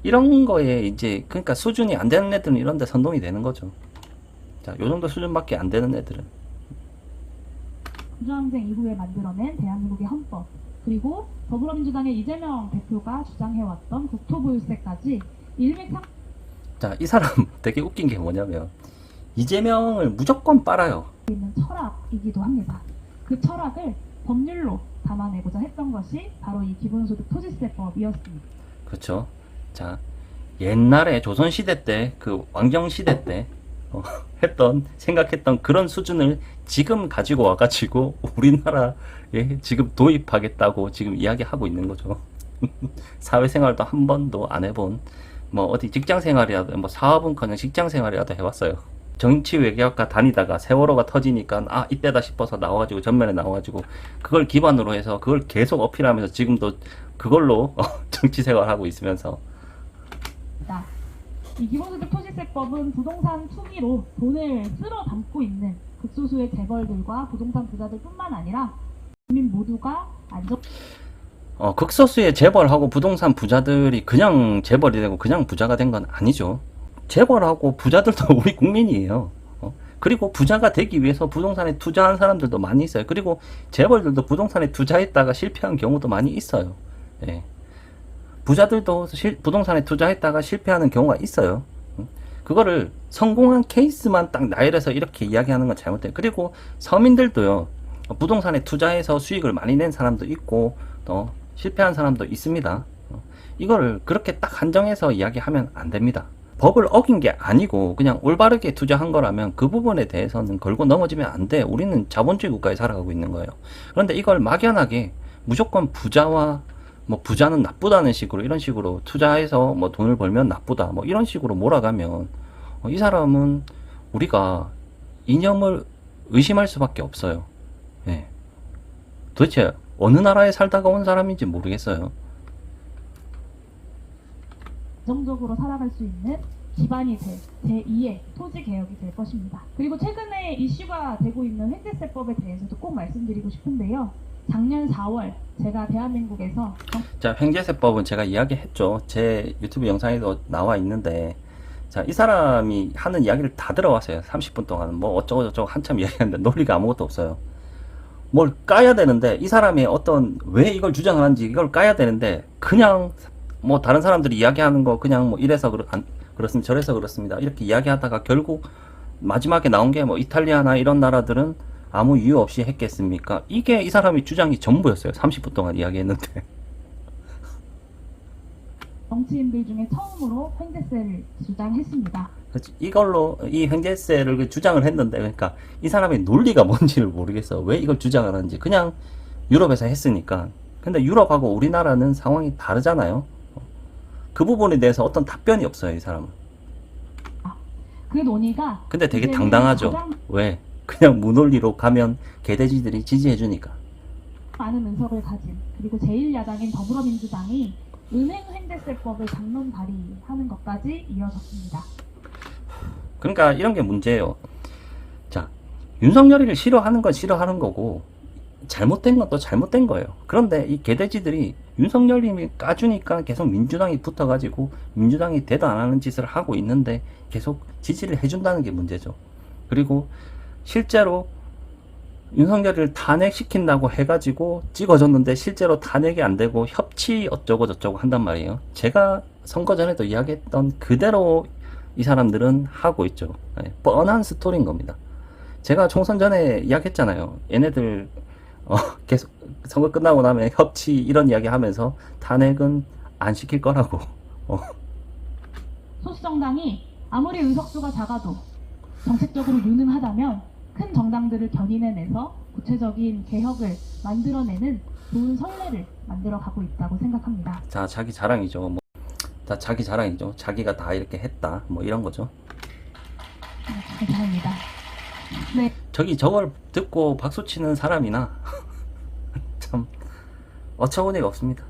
이런 거에 이제 그러니까 수준이 안 되는 애들은 이런 데 선동이 되는 거죠. 자 요정도 수준밖에 안 되는 애들은
민주항쟁 이후에 만들어낸 대한민국의 헌법, 그리고 더불어민주당의 이재명 대표가 주장해왔던 국토보유세까지 일맥상
자 이 사람 되게 웃긴 게 뭐냐면 이재명을 무조건 빨아요.
있는 철학이기도 합니다. 그 철학을 법률로 담아내고자 했던 것이 바로 이 기본소득 토지세법이었습니다.
그렇죠. 자 옛날에 조선시대 때 그 왕정시대 때 생각했던 그런 수준을 지금 가지고 와가지고 우리나라에 지금 도입하겠다고 지금 이야기하고 있는 거죠. 사회생활도 한 번도 안 해본 뭐 어디 직장생활이라도 뭐 사업은커녕 직장생활이라도 해봤어요. 정치 외교학과 다니다가 세월호가 터지니까 이때다 싶어서 나와가지고 전면에 나와가지고 그걸 기반으로 해서 그걸 계속 어필하면서 지금도 그걸로 정치 생활하고 있으면서
이 기본소득 토지세법은 부동산 투기로 돈을 쓸어 담고 있는 극소수의 재벌들과 부동산 부자들뿐만 아니라 국민 모두가
극소수의 재벌하고 부동산 부자들이 그냥 재벌이 되고 그냥 부자가 된 건 아니죠. 재벌하고 부자들도 우리 국민이에요. 그리고 부자가 되기 위해서 부동산에 투자한 사람들도 많이 있어요. 그리고 재벌들도 부동산에 투자했다가 실패한 경우도 많이 있어요. 예. 부자들도 부동산에 투자했다가 실패하는 경우가 있어요. 그거를 성공한 케이스만 딱 나열해서 이렇게 이야기하는 건 잘못돼요. 그리고 서민들도요. 부동산에 투자해서 수익을 많이 낸 사람도 있고 또 실패한 사람도 있습니다. 이거를 그렇게 딱 한정해서 이야기하면 안 됩니다. 법을 어긴 게 아니고 그냥 올바르게 투자한 거라면 그 부분에 대해서는 걸고 넘어지면 안 돼. 우리는 자본주의 국가에 살아가고 있는 거예요. 그런데 이걸 막연하게 무조건 부자와 뭐 부자는 나쁘다는 식으로 이런 식으로 투자해서 뭐 돈을 벌면 나쁘다 뭐 이런 식으로 몰아가면 이 사람은 우리가 이념을 의심할 수밖에 없어요. 예. 도대체 어느 나라에 살다가 온 사람인지 모르겠어요.
안정적으로 살아갈 수 있는 기반이 될 제2의 토지 개혁이 될 것입니다. 그리고 최근에 이슈가 되고 있는 횡재세법에 대해서도 꼭 말씀드리고 싶은데요. 작년 4월 제가 대한민국에서
자, 횡재세법은 제가 이야기했죠. 제 유튜브 영상에도 나와 있는데, 자, 이 사람이 하는 이야기를 다 들어왔어요. 30분 동안 뭐 어쩌고 저쩌고 한참 이야기하는데 논리가 아무것도 없어요. 뭘 까야 되는데 이 사람이 어떤 왜 이걸 주장하는지 이걸 까야 되는데 그냥 뭐 다른 사람들이 이야기하는 거 그냥 뭐 이래서 그렇습니다 저래서 그렇습니다 이렇게 이야기하다가 결국 마지막에 나온 게 뭐 이탈리아나 이런 나라들은 아무 이유 없이 했겠습니까? 이게 이 사람이 주장이 전부였어요. 30분 동안 이야기했는데.
정치인들 중에 처음으로 횡재세를 주장했습니다.
이걸로 이 횡재세를 주장을 했는데, 그러니까 이 사람의 논리가 뭔지를 모르겠어. 왜 이걸 주장을 하는지. 그냥 유럽에서 했으니까. 근데 유럽하고 우리나라는 상황이 다르잖아요. 그 부분에 대해서 어떤 답변이 없어요, 이 사람은.
그 논의가
근데 되게
이제는
당당하죠.
가장
왜? 그냥 무논리로 가면 개돼지들이 지지해주니까.
많은 의석을 가진 그리고 제1야당인 더불어민주당이 은행 횡재세법을 장론 발의하는 것까지 이어졌습니다.
그러니까 이런 게 문제예요. 자, 윤석열이를 싫어하는 건 싫어하는 거고 잘못된 건 또 잘못된 거예요. 그런데 이 개돼지들이 윤석열님이 까주니까 계속 민주당이 붙어가지고 민주당이 대도 안 하는 짓을 하고 있는데 계속 지지를 해준다는 게 문제죠. 그리고 실제로 윤석열을 탄핵시킨다고 해가지고 찍어줬는데 실제로 탄핵이 안 되고 협치 어쩌고 저쩌고 한단 말이에요. 제가 선거 전에도 이야기했던 그대로 이 사람들은 하고 있죠. 네, 뻔한 스토리인 겁니다. 제가 총선 전에 이야기했잖아요. 얘네들 계속 선거 끝나고 나면 협치 이런 이야기 하면서 탄핵은 안 시킬 거라고.
소수정당이 아무리 의석수가 작아도 정책적으로 유능하다면 큰 정당들을 견인해내서 구체적인 개혁을 만들어내는 좋은 선례를 만들어가고 있다고 생각합니다.
자, 자기 자랑이죠. 뭐, 다 자기 자랑이죠. 자기가 다 이렇게 했다. 뭐 이런 거죠.
감사합니다. 네.
저기 저걸 듣고 박수 치는 사람이나 참 어처구니가 없습니다.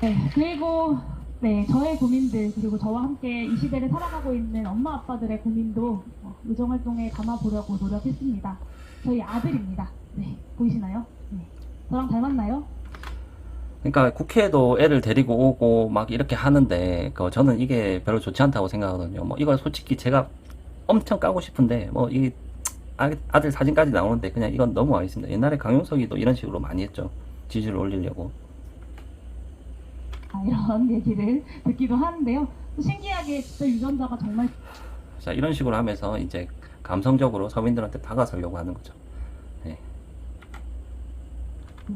네, 그리고 네, 저의 고민들 그리고 저와 함께 이 시대를 살아가고 있는 엄마 아빠들의 고민도 의정활동에 담아보려고 노력했습니다. 저희 아들입니다. 네, 보이시나요? 네, 저랑 닮았나요?
그러니까 국회에도 애를 데리고 오고 막 이렇게 하는데 저는 이게 별로 좋지 않다고 생각하거든요. 뭐 이거 솔직히 제가 엄청 까고 싶은데 뭐 이 아들 사진까지 나오는데 그냥 이건 넘어가겠습니다. 옛날에 강용석이도 이런 식으로 많이 했죠. 지지를 올리려고.
이런 얘기를 듣기도 하는데요. 또 신기하게 진짜 유전자가 정말
자, 이런 식으로 하면서 이제 감성적으로 서민들한테 다가서려고 하는 거죠. 네.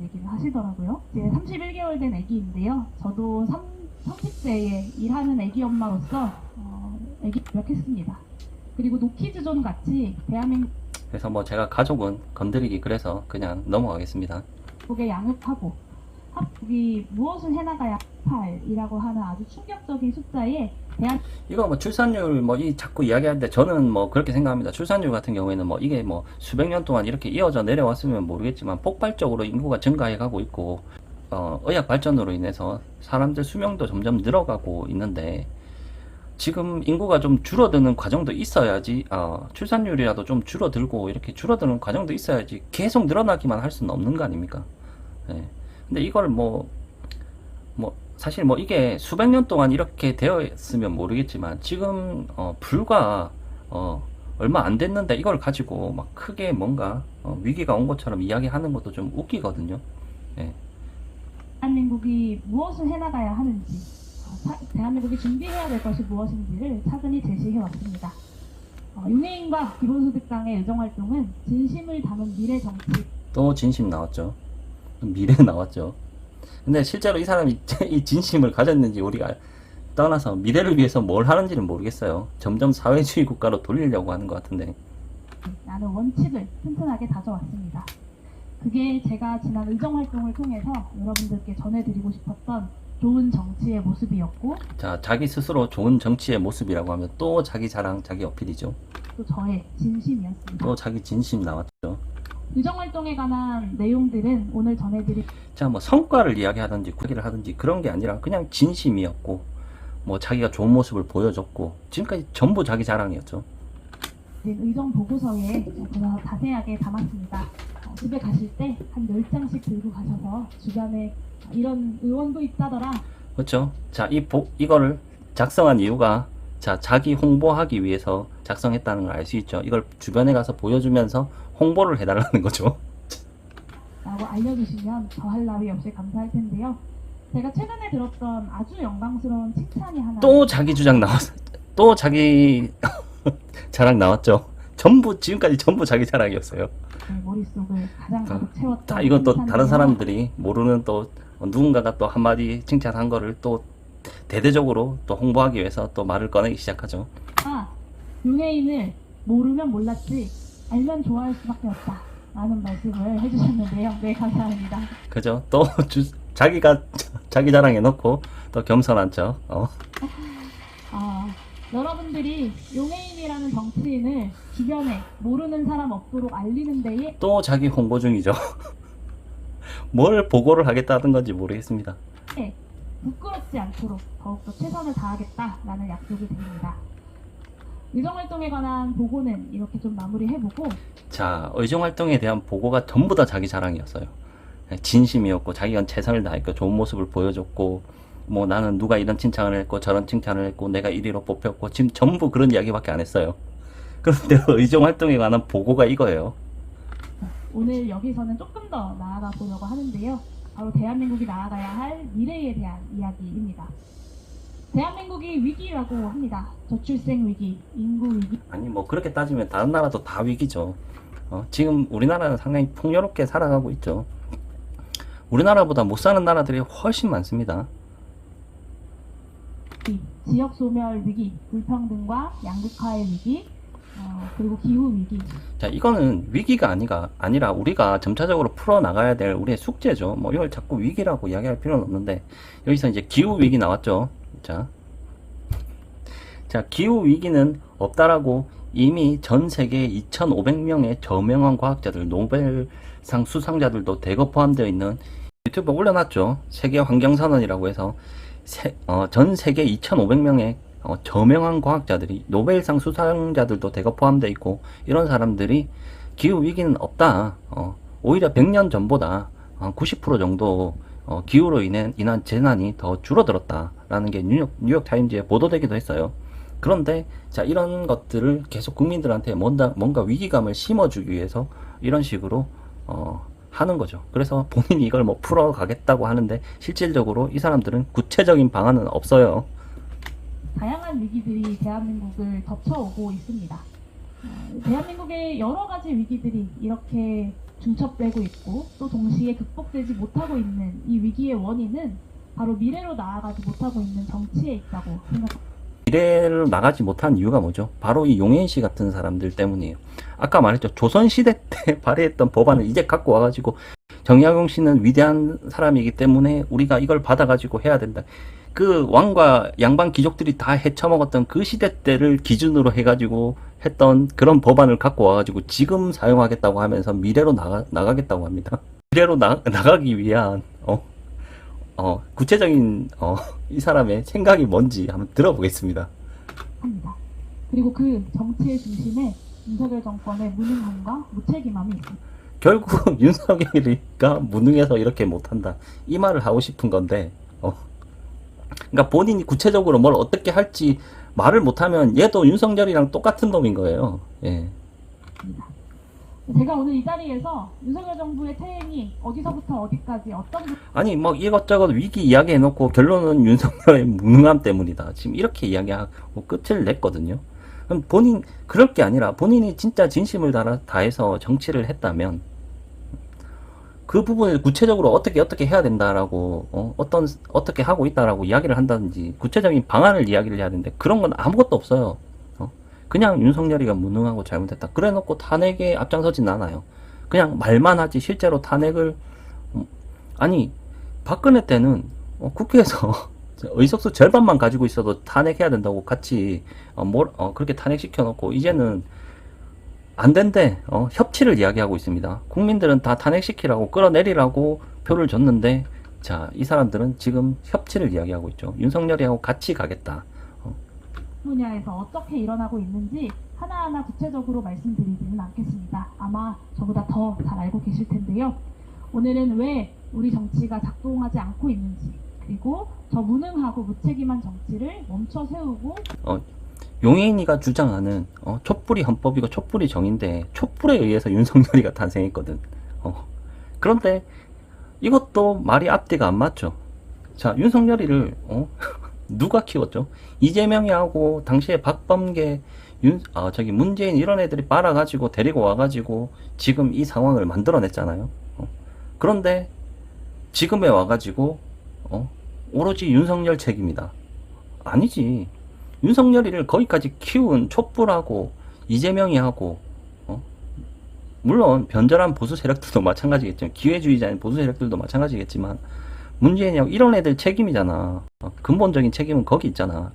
얘기를 하시더라고요. 이제 31개월 된 아기인데요. 저도 30대에 일하는 아기 엄마로서 아기 노력했습니다. 그리고 노키즈존 같이
그래서 뭐 제가 가족은 건드리기 그래서 그냥 넘어가겠습니다.
대한민국에 양육하고 한국이 무엇을 해나가야 8이라고 하는 아주 충격적인 숫자에
이거 뭐 출산율 뭐 이 자꾸 이야기하는데 저는 뭐 그렇게 생각합니다. 출산율 같은 경우에는 뭐 이게 뭐 수백 년 동안 이렇게 이어져 내려왔으면 모르겠지만 폭발적으로 인구가 증가해 가고 있고 의학 발전으로 인해서 사람들 수명도 점점 늘어가고 있는데 지금 인구가 좀 줄어드는 과정도 있어야지 출산율이라도 좀 줄어들고 이렇게 줄어드는 과정도 있어야지 계속 늘어나기만 할 수는 없는 거 아닙니까? 예. 근데 이걸 사실 뭐 이게 수백 년 동안 이렇게 되어 있으면 모르겠지만 지금 불과 얼마 안 됐는데 이걸 가지고 막 크게 뭔가 위기가 온 것처럼 이야기하는 것도 좀 웃기거든요. 예.
대한민국이 무엇을 해나가야 하는지 대한민국이 준비해야 될 것이 무엇인지를 차근히 제시해 왔습니다. 윤회인과 기본소득당의 의정활동은 진심을 담은 미래 정치.
또 진심 나왔죠. 미래 나왔죠. 근데 실제로 이 사람이 이 진심을 가졌는지 우리가 떠나서 미래를 위해서 뭘 하는지는 모르겠어요. 점점 사회주의 국가로 돌리려고 하는 것 같은데.
라는 원칙을 튼튼하게 다져왔습니다. 그게 제가 지난 의정활동을 통해서 여러분들께 전해드리고 싶었던 좋은 정치의 모습이었고
자, 자기 스스로 좋은 정치의 모습이라고 하면 또 자기 자랑, 자기 어필이죠.
또 저의 진심이었습니다.
또 자기 진심 나왔죠.
의정활동에 관한 내용들은 오늘 전해드릴
자, 뭐 성과를 이야기하든지 구기를 하든지 그런 게 아니라 그냥 진심이었고, 뭐 자기가 좋은 모습을 보여줬고, 지금까지 전부 자기 자랑이었죠.
의정 보고서에 제가 자세하게 담았습니다. 집에 가실 때 한 10장씩 들고 가셔서 주변에 이런 의원도 있다더라.
그렇죠. 자, 이거를 작성한 이유가, 자, 자기 홍보하기 위해서 작성했다는 걸 알 수 있죠. 이걸 주변에 가서 보여주면서 홍보를 해달라는 거죠.
라고 알려주시면 더할 나위 없이 감사할 텐데요. 제가 최근에 들었던 아주 영광스러운 칭찬이 하나
또 자기 주장 나왔어. 또 자기 자랑 나왔죠. 전부, 지금까지 전부 자기 자랑이었어요.
제 머릿속을 가장 가득 채웠던
자, 이건 또 다른
칭찬인데요.
사람들이 모르는 또 누군가가 또 한마디 칭찬한 거를 또 대대적으로 또 홍보하기 위해서 또 말을 꺼내기 시작하죠.
용해인을 모르면 몰랐지 알면 좋아할 수밖에 없다 라는 말씀을 해주셨는데요. 네, 감사합니다.
그죠? 또 자기가 자기 자랑해놓고 또 겸손한 척.
여러분들이 용해인이라는 정치인을 주변에 모르는 사람 없도록 알리는 데에
또 자기 홍보 중이죠. 뭘 보고를 하겠다는 건지 모르겠습니다.
부끄럽지 않도록 더욱더 최선을 다하겠다라는 약속이 드립니다. 의정활동에 관한 보고는 이렇게 좀 마무리해보고
자, 의정활동에 대한 보고가 전부 다 자기 자랑이었어요. 진심이었고, 자기가 최선을 다했고, 좋은 모습을 보여줬고, 뭐 나는 누가 이런 칭찬을 했고, 저런 칭찬을 했고, 내가 1위로 뽑혔고, 지금 전부 그런 이야기밖에 안 했어요. 그런데 의정활동에 관한 보고가 이거예요.
오늘 여기서는 조금 더 나아가 보려고 하는데요. 바로 대한민국이 나아가야 할 미래에 대한 이야기입니다. 대한민국이 위기라고 합니다. 저출생 위기, 인구 위기.
아니 뭐 그렇게 따지면 다른 나라도 다 위기죠. 지금 우리나라는 상당히 풍요롭게 살아가고 있죠. 우리나라보다 못 사는 나라들이 훨씬 많습니다.
지역 소멸 위기, 불평등과 양극화의 위기, 그리고 기후 위기.
자, 이거는 위기가 아니라 우리가 점차적으로 풀어나가야 될 우리의 숙제죠. 뭐 이걸 자꾸 위기라고 이야기할 필요는 없는데, 여기서 이제 기후 위기 나왔죠. 자, 기후 위기는 없다라고 이미 전 세계 2,500명의 저명한 과학자들, 노벨상 수상자들도 대거 포함되어 있는 유튜브에 올려놨죠. 세계 환경선언이라고 해서 전 세계 2,500명의 저명한 과학자들이, 노벨상 수상자들도 대거 포함되어 있고, 이런 사람들이 기후 위기는 없다. 오히려 100년 전보다 90% 정도 기후로 인한 재난이 더 줄어들었다라는 게 뉴욕 타임즈에 보도되기도 했어요. 그런데 자, 이런 것들을 계속 국민들한테 뭔가 위기감을 심어주기 위해서 이런 식으로 하는 거죠. 그래서 본인이 이걸 뭐 풀어가겠다고 하는데, 실질적으로 이 사람들은 구체적인 방안은 없어요.
다양한 위기들이 대한민국을 덮쳐오고 있습니다. 대한민국의 여러 가지 위기들이 이렇게 중첩되고 있고, 또 동시에 극복되지 못하고 있는 이 위기의 원인은 바로 미래로 나아가지 못하고 있는 정치에 있다고 생각합니다.
미래로 나가지 못한 이유가 뭐죠? 바로 이 용해인 씨 같은 사람들 때문이에요. 아까 말했죠. 조선시대 때 발의했던 법안을 이제 갖고 와가지고, 정약용 씨는 위대한 사람이기 때문에 우리가 이걸 받아가지고 해야 된다. 그 왕과 양반 귀족들이 다 헤쳐먹었던 그 시대 때를 기준으로 해가지고 했던 그런 법안을 갖고 와가지고 지금 사용하겠다고 하면서 미래로 나가겠다고 합니다. 미래로 나가기 위한 구체적인 이 사람의 생각이 뭔지 한번 들어보겠습니다.
합니다. 그리고 그 정치의 중심에 윤석열 정권의 무능함과 무책임함이 있습니다.
결국 윤석열이가 무능해서 이렇게 못한다, 이 말을 하고 싶은 건데, 그러니까 본인이 구체적으로 뭘 어떻게 할지 말을 못하면 얘도 윤석열이랑 똑같은 놈인 거예요. 예.
제가 오늘 이 자리에서 윤석열 정부의 퇴행이 어디서부터 어디까지
아니 뭐 이것저것 위기 이야기 해놓고 결론은 윤석열의 무능함 때문이다, 지금 이렇게 이야기하고 끝을 냈거든요. 그럼 그럴 게 아니라 본인이 진짜 진심을 다해서 정치를 했다면 그 부분을 구체적으로 어떻게 해야 된다라고, 어떻게 하고 있다라고 이야기를 한다든지 구체적인 방안을 이야기를 해야 되는데, 그런 건 아무것도 없어요. 그냥 윤석열이가 무능하고 잘못했다 그래 놓고 탄핵에 앞장서진 않아요. 그냥 말만 하지 실제로 탄핵을, 아니 박근혜 때는 국회에서 의석수 절반만 가지고 있어도 탄핵해야 된다고 같이 그렇게 탄핵시켜 놓고 이제는 안 된대. 협치를 이야기하고 있습니다. 국민들은 다 탄핵시키라고 끌어내리라고 표를 줬는데, 자, 이 사람들은 지금 협치를 이야기하고 있죠. 윤석열이하고 같이 가겠다.
분야에서 어떻게 일어나고 있는지 하나하나 구체적으로 말씀드리지는 않겠습니다. 아마 저보다 더 잘 알고 계실 텐데요. 오늘은 왜 우리 정치가 작동하지 않고 있는지, 그리고 저 무능하고 무책임한 정치를 멈춰 세우고
용해인이가 주장하는 촛불이 헌법이고 촛불이 정인데 촛불에 의해서 윤석열이가 탄생했거든. 그런데 이것도 말이 앞뒤가 안 맞죠. 자, 윤석열이를 누가 키웠죠? 이재명이 하고 당시에 박범계, 문재인 이런 애들이 빨아가지고 데리고 와가지고 지금 이 상황을 만들어냈잖아요. 그런데 지금에 와가지고 오로지 윤석열 책임이다. 아니지. 윤석열이를 거기까지 키운 촛불하고 이재명이 하고 물론 변절한 보수 세력들도 마찬가지겠지만, 기회주의자인 보수 세력들도 마찬가지겠지만, 문재인이하고 이런 애들 책임이잖아. 근본적인 책임은 거기 있잖아.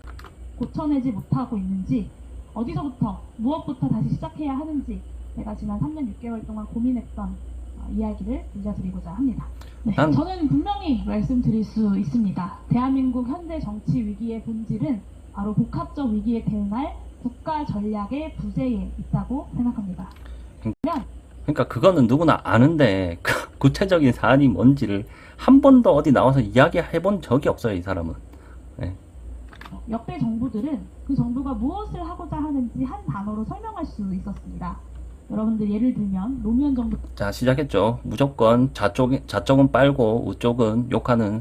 고쳐내지 못하고 있는지, 어디서부터 무엇부터 다시 시작해야 하는지 제가 지난 3년 6개월 동안 고민했던 이야기를 들려드리고자 합니다. 네, 저는 분명히 말씀드릴 수 있습니다. 대한민국 현대 정치 위기의 본질은 바로 복합적 위기에 대응할 국가 전략의 부재에 있다고 생각합니다.
그러니까 그거는 누구나 아는데 구체적인 사안이 뭔지를 한 번도 어디 나와서 이야기해본 적이 없어요, 이 사람은. 네.
역대 정부들은 그 정부가 무엇을 하고자 하는지 한 단어로 설명할 수 있었습니다. 여러분들 예를 들면 노무현 정부.
자, 시작했죠. 무조건 좌쪽은 빨고 우쪽은 욕하는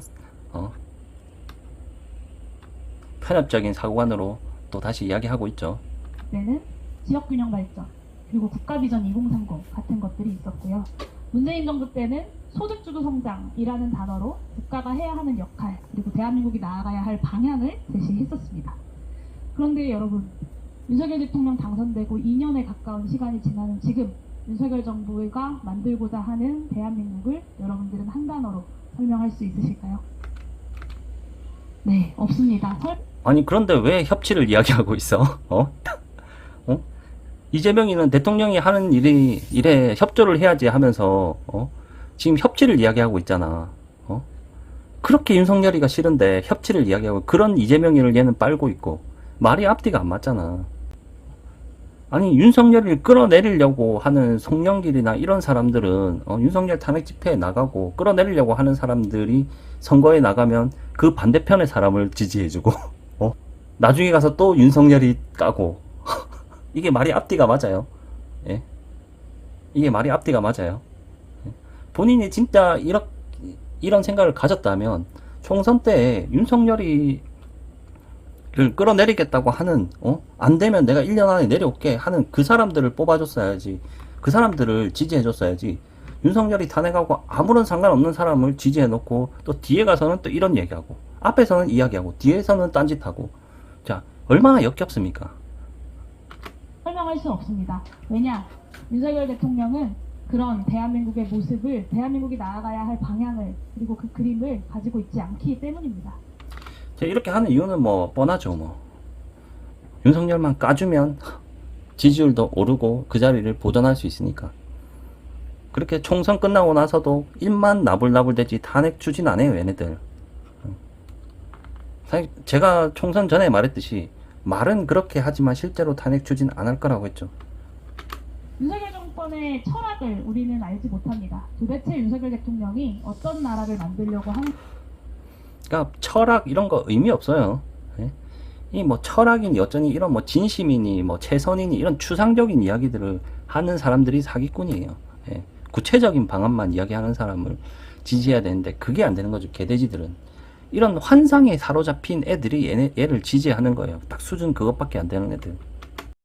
편협적인 사고관으로 또 다시 이야기하고 있죠.
때는 지역균형 발전, 그리고 국가비전 2030 같은 것들이 있었고요. 문재인 정부 때는 소득주도 성장이라는 단어로 국가가 해야 하는 역할, 그리고 대한민국이 나아가야 할 방향을 제시했었습니다. 그런데 여러분, 윤석열 대통령 당선되고 2년에 가까운 시간이 지나는 지금 윤석열 정부가 만들고자 하는 대한민국을 여러분들은 한 단어로 설명할 수 있으실까요? 네, 없습니다.
아니, 그런데 왜 협치를 이야기하고 있어? 이재명이는 대통령이 하는 일에 협조를 해야지 하면서 지금 협치를 이야기하고 있잖아. 그렇게 윤석열이가 싫은데 협치를 이야기하고, 그런 이재명이를 얘는 빨고 있고, 말이 앞뒤가 안 맞잖아. 아니, 윤석열이를 끌어내리려고 하는 송영길이나 이런 사람들은 윤석열 탄핵 집회에 나가고 끌어내리려고 하는 사람들이 선거에 나가면 그 반대편의 사람을 지지해주고 나중에 가서 또 윤석열이 까고 이게 말이 앞뒤가 맞아요. 예? 이게 말이 앞뒤가 맞아요. 본인이 진짜 이런 생각을 가졌다면 총선 때 윤석열이 를 끌어내리겠다고 하는 안 되면 내가 1년 안에 내려올게 하는 그 사람들을 뽑아줬어야지. 그 사람들을 지지해줬어야지. 윤석열이 탄핵하고 아무런 상관없는 사람을 지지해놓고 또 뒤에 가서는 또 이런 얘기하고 앞에서는 이야기하고 뒤에서는 딴짓하고, 자, 얼마나 역겹습니까?
설명할 수 없습니다. 왜냐? 윤석열 대통령은 그런 대한민국의 모습을, 대한민국이 나아가야 할 방향을, 그리고 그 그림을 가지고 있지 않기 때문입니다.
이렇게 하는 이유는 뭐 뻔하죠. 윤석열만 까주면 지지율도 오르고 그 자리를 보존할 수 있으니까. 그렇게 총선 끝나고 나서도 입만 나불나불대지 탄핵 추진 안 해요, 얘네들. 사실 제가 총선 전에 말했듯이 말은 그렇게 하지만 실제로 탄핵 추진 안 할 거라고 했죠.
윤석열 정권의 철학을 우리는 알지 못합니다. 도대체 윤석열 대통령이 어떤 나라를 만들려고 하는.
그러니까 철학 이런 거 의미 없어요. 예? 이 뭐 철학이니 어쩌니 이런 뭐 진심이니 뭐 최선이니 이런 추상적인 이야기들을 하는 사람들이 사기꾼이에요. 예? 구체적인 방안만 이야기하는 사람을 지지해야 되는데 그게 안 되는 거죠. 개돼지들은 이런 환상에 사로잡힌 애들이 얘를 지지하는 거예요. 딱 수준 그것밖에 안 되는 애들.